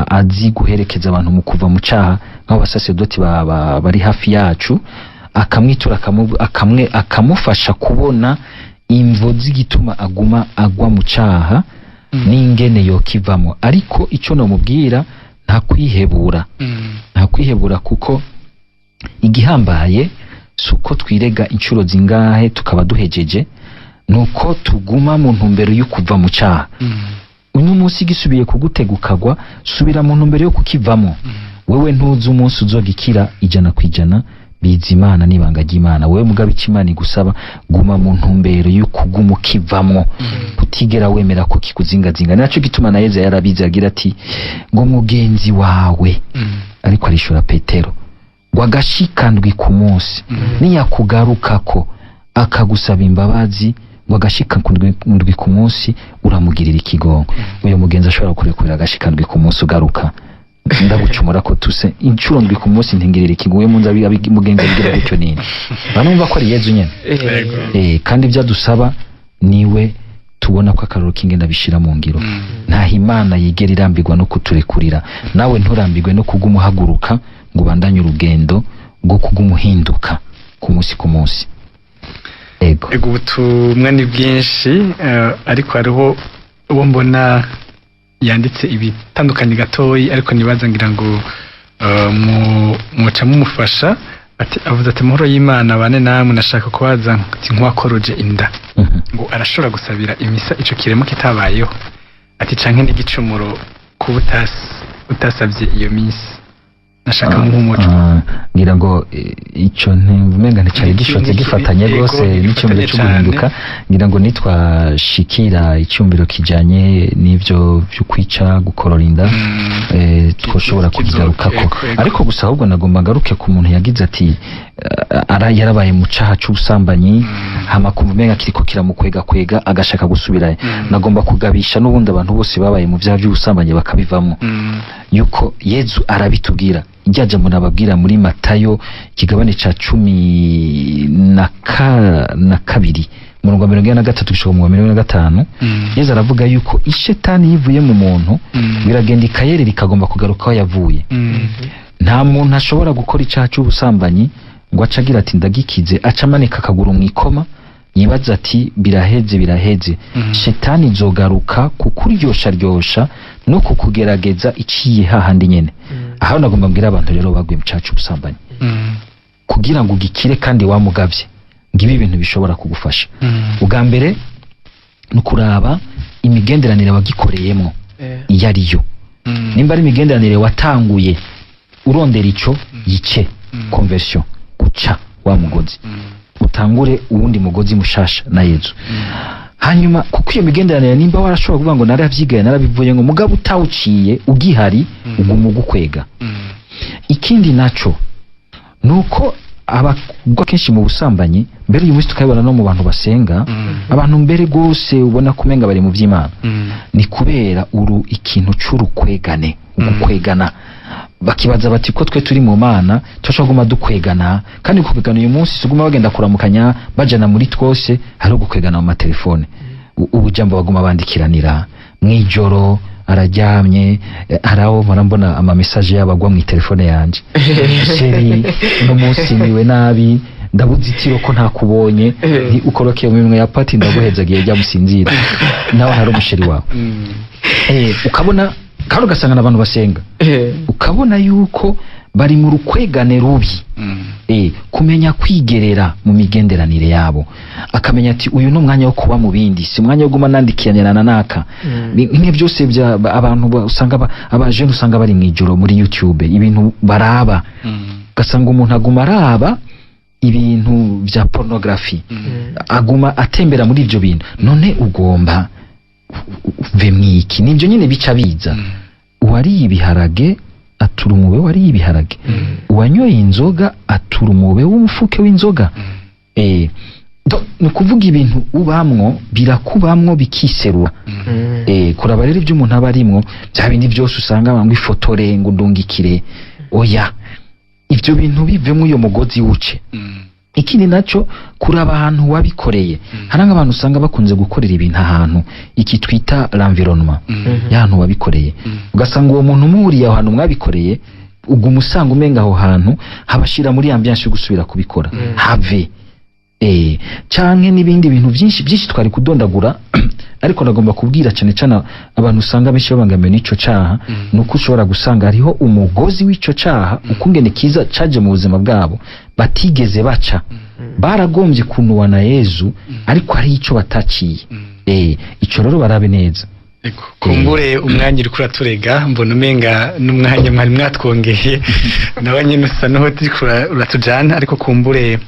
azi guherekeza abantu mu kuva mu caha, nk'abasaserdoti bari hafi yacu, akamwitura akamufasha kubona imvo zigituma aguma agwa mu caha n'ingene yokivamo. Ariko ico no mubwira nta kwihebura, kuko igihambaye suko twirega incuro zingahe tukaba duhejeje, nuko tuguma mu ntumbero yo kuva mu caha. Uno munsi gisubiye kugutegukagwa, subira mu ntumbero yo kukivamo. Wewe ntuzi umunsi uzogikira 100%, biza Imana n'ibanga ry'Imana. Wewe mugabo Imana igusaba guma mu ntumbero y'ukuguma ukivamwo, kutigera wemera ko kikuzingazinga. Naco gituma na Yesu yarabizi agira ati ngo mugenzi wawe ariko arishura Petero ngo agashikandwi ku munsi niyakugarukako akagusaba imbabazi ngo agashikandwi ku munsi uramugirira ikigongo. Uyo mugenzi ashobora kurekurira agashikandwi ku munsi ugaruka ndagucumura ko tuse incuro ndwi ku munsi ntingirira ikigoye mu nzabi mugenzi abigira gutyo nini. Banumva ko ari Yesu nyene kandi ibyo dusaba niwe tubona ko akaroro kingenda bishira mu ngiro. Nta Imana yigera irambirwa no kuturekurira, nawe nturambirwe no kugumuhaguruka ngo bandanye urugendo ngo kugumuhinduka ku munsi. Ego ubutumwa ni bwinshi ariko hariho uwo mbona yanditse ibitandukanye gatoyi ariko nibaza ngira ngo muca mumufasha. Avuze ati amahoro y'Imana bane namwe, nashaka kubaza ati nk'uwakoroje inda ngo arashobora gusabira imisa ico kiremo kitabayeho, ati canke n'igicumuro kuba utasavye iyo misi. Nashaka nk'umuco ngira ngo ico ntumenga nicari gishotse gifatanye gose n'icyumviro cyo guhinduka. Ngira ngo nitwashikira icyumviro kijanye n'ivyo byo kwica gukorora inda twoshobora kugigarukako, ariko gusa ahubwo nagomba ngaruke ku muntu yagize ati yarabaye mu caha c'ubusambanyi hama kumenga kiriko kiramukwega agashaka gusubirayo. Nagomba kugabisha n'ubundi abantu bose babaye mu vyaha by'ubusambanyi bakabivamo yuko Yesu arabitubwira. Ijyaje munababwira muri Matayo ikigabane ca 12 murongo 43 gushika mu 45 Yesu aravuga yuko ishetani yivuye mu muntu biragenda ikayere rikagomba kugaruka aho yavuye. Nta muntu ashobora gukora icaha cy'ubusambanyi ngo acagira ati ndagikize acamanika akaguru mu ikoma yibaza ati biraheze. Shetani zogaruka kukuryosha no kukugerageza iciye hahandi nyene. Aho nagomba mbwira abantu rero baguye mu cacu ubusambanyi kugira ngo ugikire kandi wamugavye ngibi ibintu bishobora kugufasha. Ubwa mbere nukuraba imigenderanire wagikoreyemo iyo ariyo. Nimba ari imigenderanire watanguye urondera ico yice conversion guca wa mugozi utangure uwundi mugozi mushasha na Yesu. Hanyuma kuko iyo migenderanire nimba warashobora kuvuga ngo naravyigaye narabivuye ngo mugabo utawuciye ugihari ugumugukwega. Ikindi naco nuko abagwa kenshi mu busambanyi mbere uyu munsi tukabibona no mu bantu basenga abantu mbere gose ubona kumenga bari mu vy'Imana ni kubera ikintu c'urukwegane ugukwegana. Bakibaza bati ko twe turi mu Mana twashobora dukwegana kandi kukwegana uyu munsi suguma bagenda kuramukanya bajana muri twose hari ugukwegana mu matelefone. Ubujambo baguma bandikiranira mwijoro araryamye haraho marambona ama message yabagwa mu telefone yanje seri no munsi niwe nabi ndabuzitiro ko ntakubonye ni ukorokeye mu mimwe ya pati ndaguhezagiye jya musinzira nawe hari umusheri wawe. Ukabona kandi ugasanga n'abantu basenga ukabona yuko bari mu rukwegane rubi. Kumenya kwigerera mu migenderanire yabo akamenya ati uyu no mwanya wo kuba mu bindi si mwanya wo guma nandikiranirana naka. Bimwe byose bya abantu usanga abajene usanga bari mu ijoro muri YouTube ibintu baraba ugasanga umuntu aguma araba ibintu bya pornography aguma atembera muri ibyo bintu. None ugomba vemwiki nibyo nyine bica biza. Uwari ibiharage atura umube wari ibiharage, uwanyoye inzoga atura umube w'umufuke w'inzoga. Nukuvuga ibintu ubamwo birakubamwo bikiserura. Kuraba rero ibyo umuntu aba arimwo bya bindi byose usanga bangwa ifotore ngo ndungikire oya ibyo bintu bivemo uyo mugozi wuce. Ikindi naco kuraba ahantu wabikoreye. Haranga abantu usanga bakunze gukorera ibintu ahantu iki twita l'environnement y'ahantu wabikoreye. Ugasanga uwo muntu muri aho hantu mwabikoreye ugumusanga umenga aho hantu habashira muri ambiance yo gusubira kubikora have. Canke n'ibindi bintu byinshi twari kudondagura ariko nagomba kubwira cyane cyane abantu usanga benshi babangamiye n'ico caha nuko ushobora gusanga hariho umugozi w'ico caha ukungene kiza caje mu buzima bwabo batigeze baca baragombye kunuwa na Yesu ariko hari ico bataciye. Ico rero barabe neza kumbure umwanya uri kuraturega mbona umenga n'umwanya mwari mwatwongeye nawe nyine usa n'aho uratujana ariko kumbure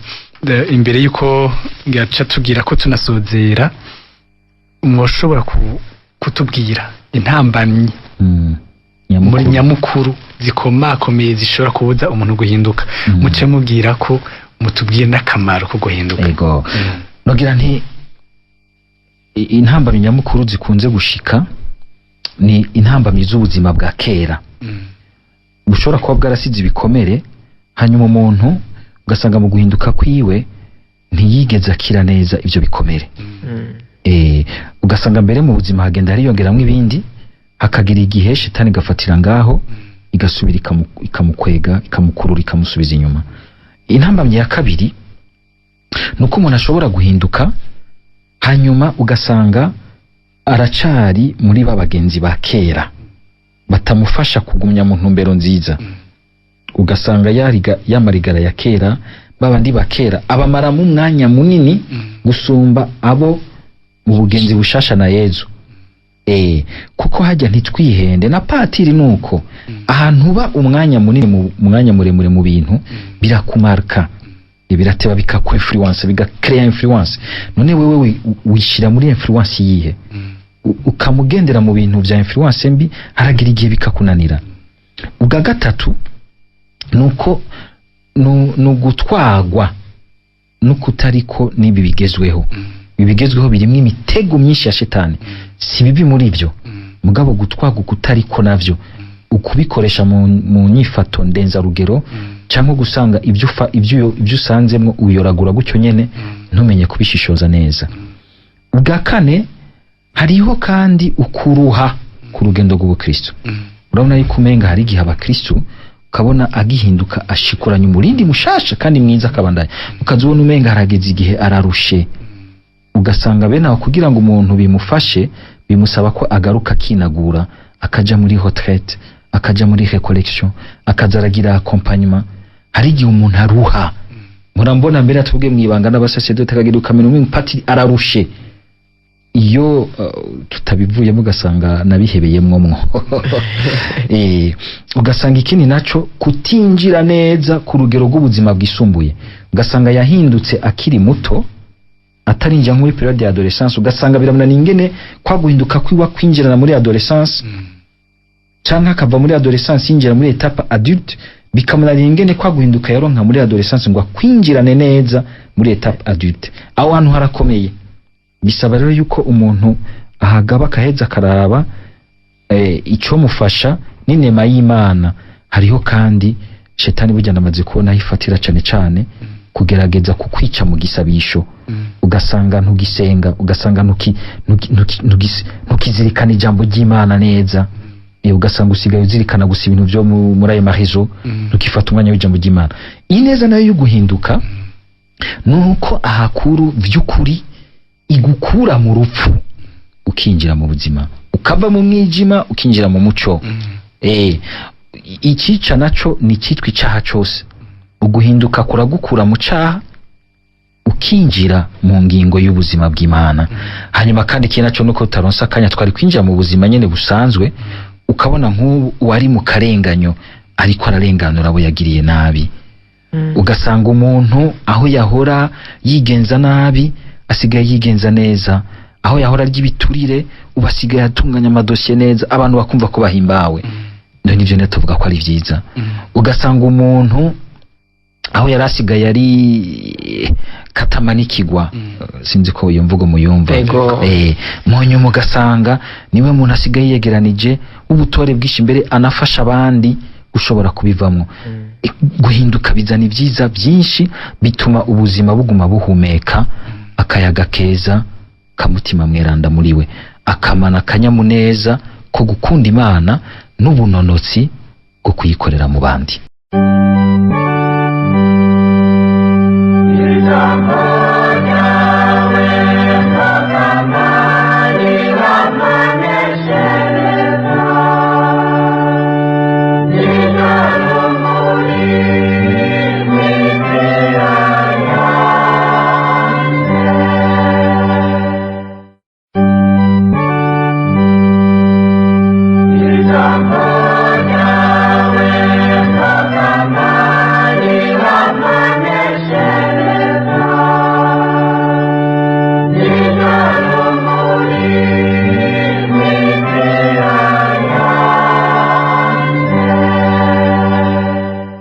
imbere y'uko gaca tugira ko tunasozera mwoshobora kutubwira intambamyi muri nyamukuru zikomakomeye zishobora kubuza umuntu guhinduka muce mubwira ko mutubwiye n'akamaro ko guhinduka. Ego nogira nti intambamyi nyamukuru zikunze gushika ni intambamyi z'ubuzima bwa kera bushobora kuba bwarasize ibikomere hanyuma umuntu ugasanga mu guhinduka kwiwe ntiyigeze akira neza ivyo bikomere. Ugasanga mbere mu buzima hagenda hariyongeramwo ibindi hakagira igihe shitani gafatira ngaho igasubira ikamukwega ikamukurura ikamusubiza inyuma. Intambamyi ya kabiri nuko umuntu ashobora guhinduka hanyuma ugasanga aracari muri babagenzi ba kera batamufasha kugumya mu ntumbero nziza. Ugasanga yamarigara ya kera babandi ba kera abamara mu mwanya munini gusumba abo mu bugenzi bushasha na Yezu. Kuko hajya ntitwihende na patiri nuko ahantu ba umwanya munini mu mwanya muremure mu bintu birakumarka birateba bikaku influence bigacrea influence. None wewe wishira muri influence yihe ukamugendera mu bintu vya influence mbi haragira igihe bikakunanira. Ubwa gatatu nuko nugutwagwa nukutariko nibi bigezweho. Ibigezweho birimo imitego myinshi ya shitani si bibi muri ivyo mugabo gutwagwa kutariko navyo ukubikoresha mu nyifato ndenza rugero cyangwa gusanga ibyo usanzemwo uyoragura gutyo nyene ntumenye kubishishoza neza. Ubwa kane hariho kandi ukuruha ku rugendo rw'ubukristo. Urabona yuko umenga hari igihe abakristo ukabona agihinduka ashikuranye umurindi mushasha kandi mwiza akabandanya ukazubona umenga harageze igihe ararushe. Ugasanga bene aho kugira ngo umuntu bimufashe bimusaba ko agaruka kinagura akaja muri retraite akaja muri recollection akazaragira accompagnement. Hari igihe umuntu aruha murambona mbere atubwe mwibanga n'abasasedote akagira ukamenya umwe patiri ararushe iyo tutabivuyemo ugasanga nabihebeyemwo ugasanga ikindi naco kutinjira neza ku rugero rw'ubuzima bwisumbuye. Ugasanga yahindutse akiri muto atarinjya muri periode ya adolescence ugasanga biramunana ingene kwa guhinduka kwiwa kwinjirana muri adolescence canka akava muri adolescence yinjira muri etape adulte bikamunana ingene kwa guhinduka yaronka muri adolescence ngo kwinjirane neza muri etape adulte. Aho hantu harakomeye bisaba rero yuko umuntu ahagaba kaheza karaba ico mufasha n'inema y'Imana. Hariho kandi shetani bujyana amaze kubona yifatira cane kugerageza kukwica mu gisabisho. Ugasanga ntugisenga ugasanga ntukizirikana ijambo ry'Imana neza. Ugasanga usigaye uzirikana gusa ibintu byo muri ayo mahezo ntukifata umwanya w'ijambo ry'Imana. Ineza nayo yo guhinduka nuko ahakuru vy'ukuri igukura mu rupfu ukinjira mu buzima ukava mu mwijima ukinjira mu muco. Ikica naco ni kitwa icaha cose. Uguhinduka kuragukura mu caha ukinjira mu ngingo y'ubuzima bw'Imana. Hanyuma kandi kinaco nuko utaronsa akanya twari kwinjira mu buzima nyene busanzwe ukabona nk'ubu wari mu karenganyo ariko ararenganura abo yagiriye nabi. Ugasanga umuntu aho yahora yigenza nabi asigaye yigenza neza, aho yahora ry'ibiturire ubasigaye atunganya amadosiye neza abantu bakumva ko bahimbawe. None ivyo ne tuvuga ko ari vyiza. Ugasanga umuntu aho yarasigaye ari katamanikigwa sinzi ko iyo mvugo muyumva munyuma ugasanga niwe muntu asigaye yegeranije ubutore bwinshi imbere anafasha abandi ushobora kubivamwo. Guhinduka bizana ivyiza byinshi bituma ubuzima buguma buhumeka akayaga keza kamutima mweranda muri we akamana kanyamuneza ko gukunda Imana n'ubunonotsi bwo kuyikorera mu bandi.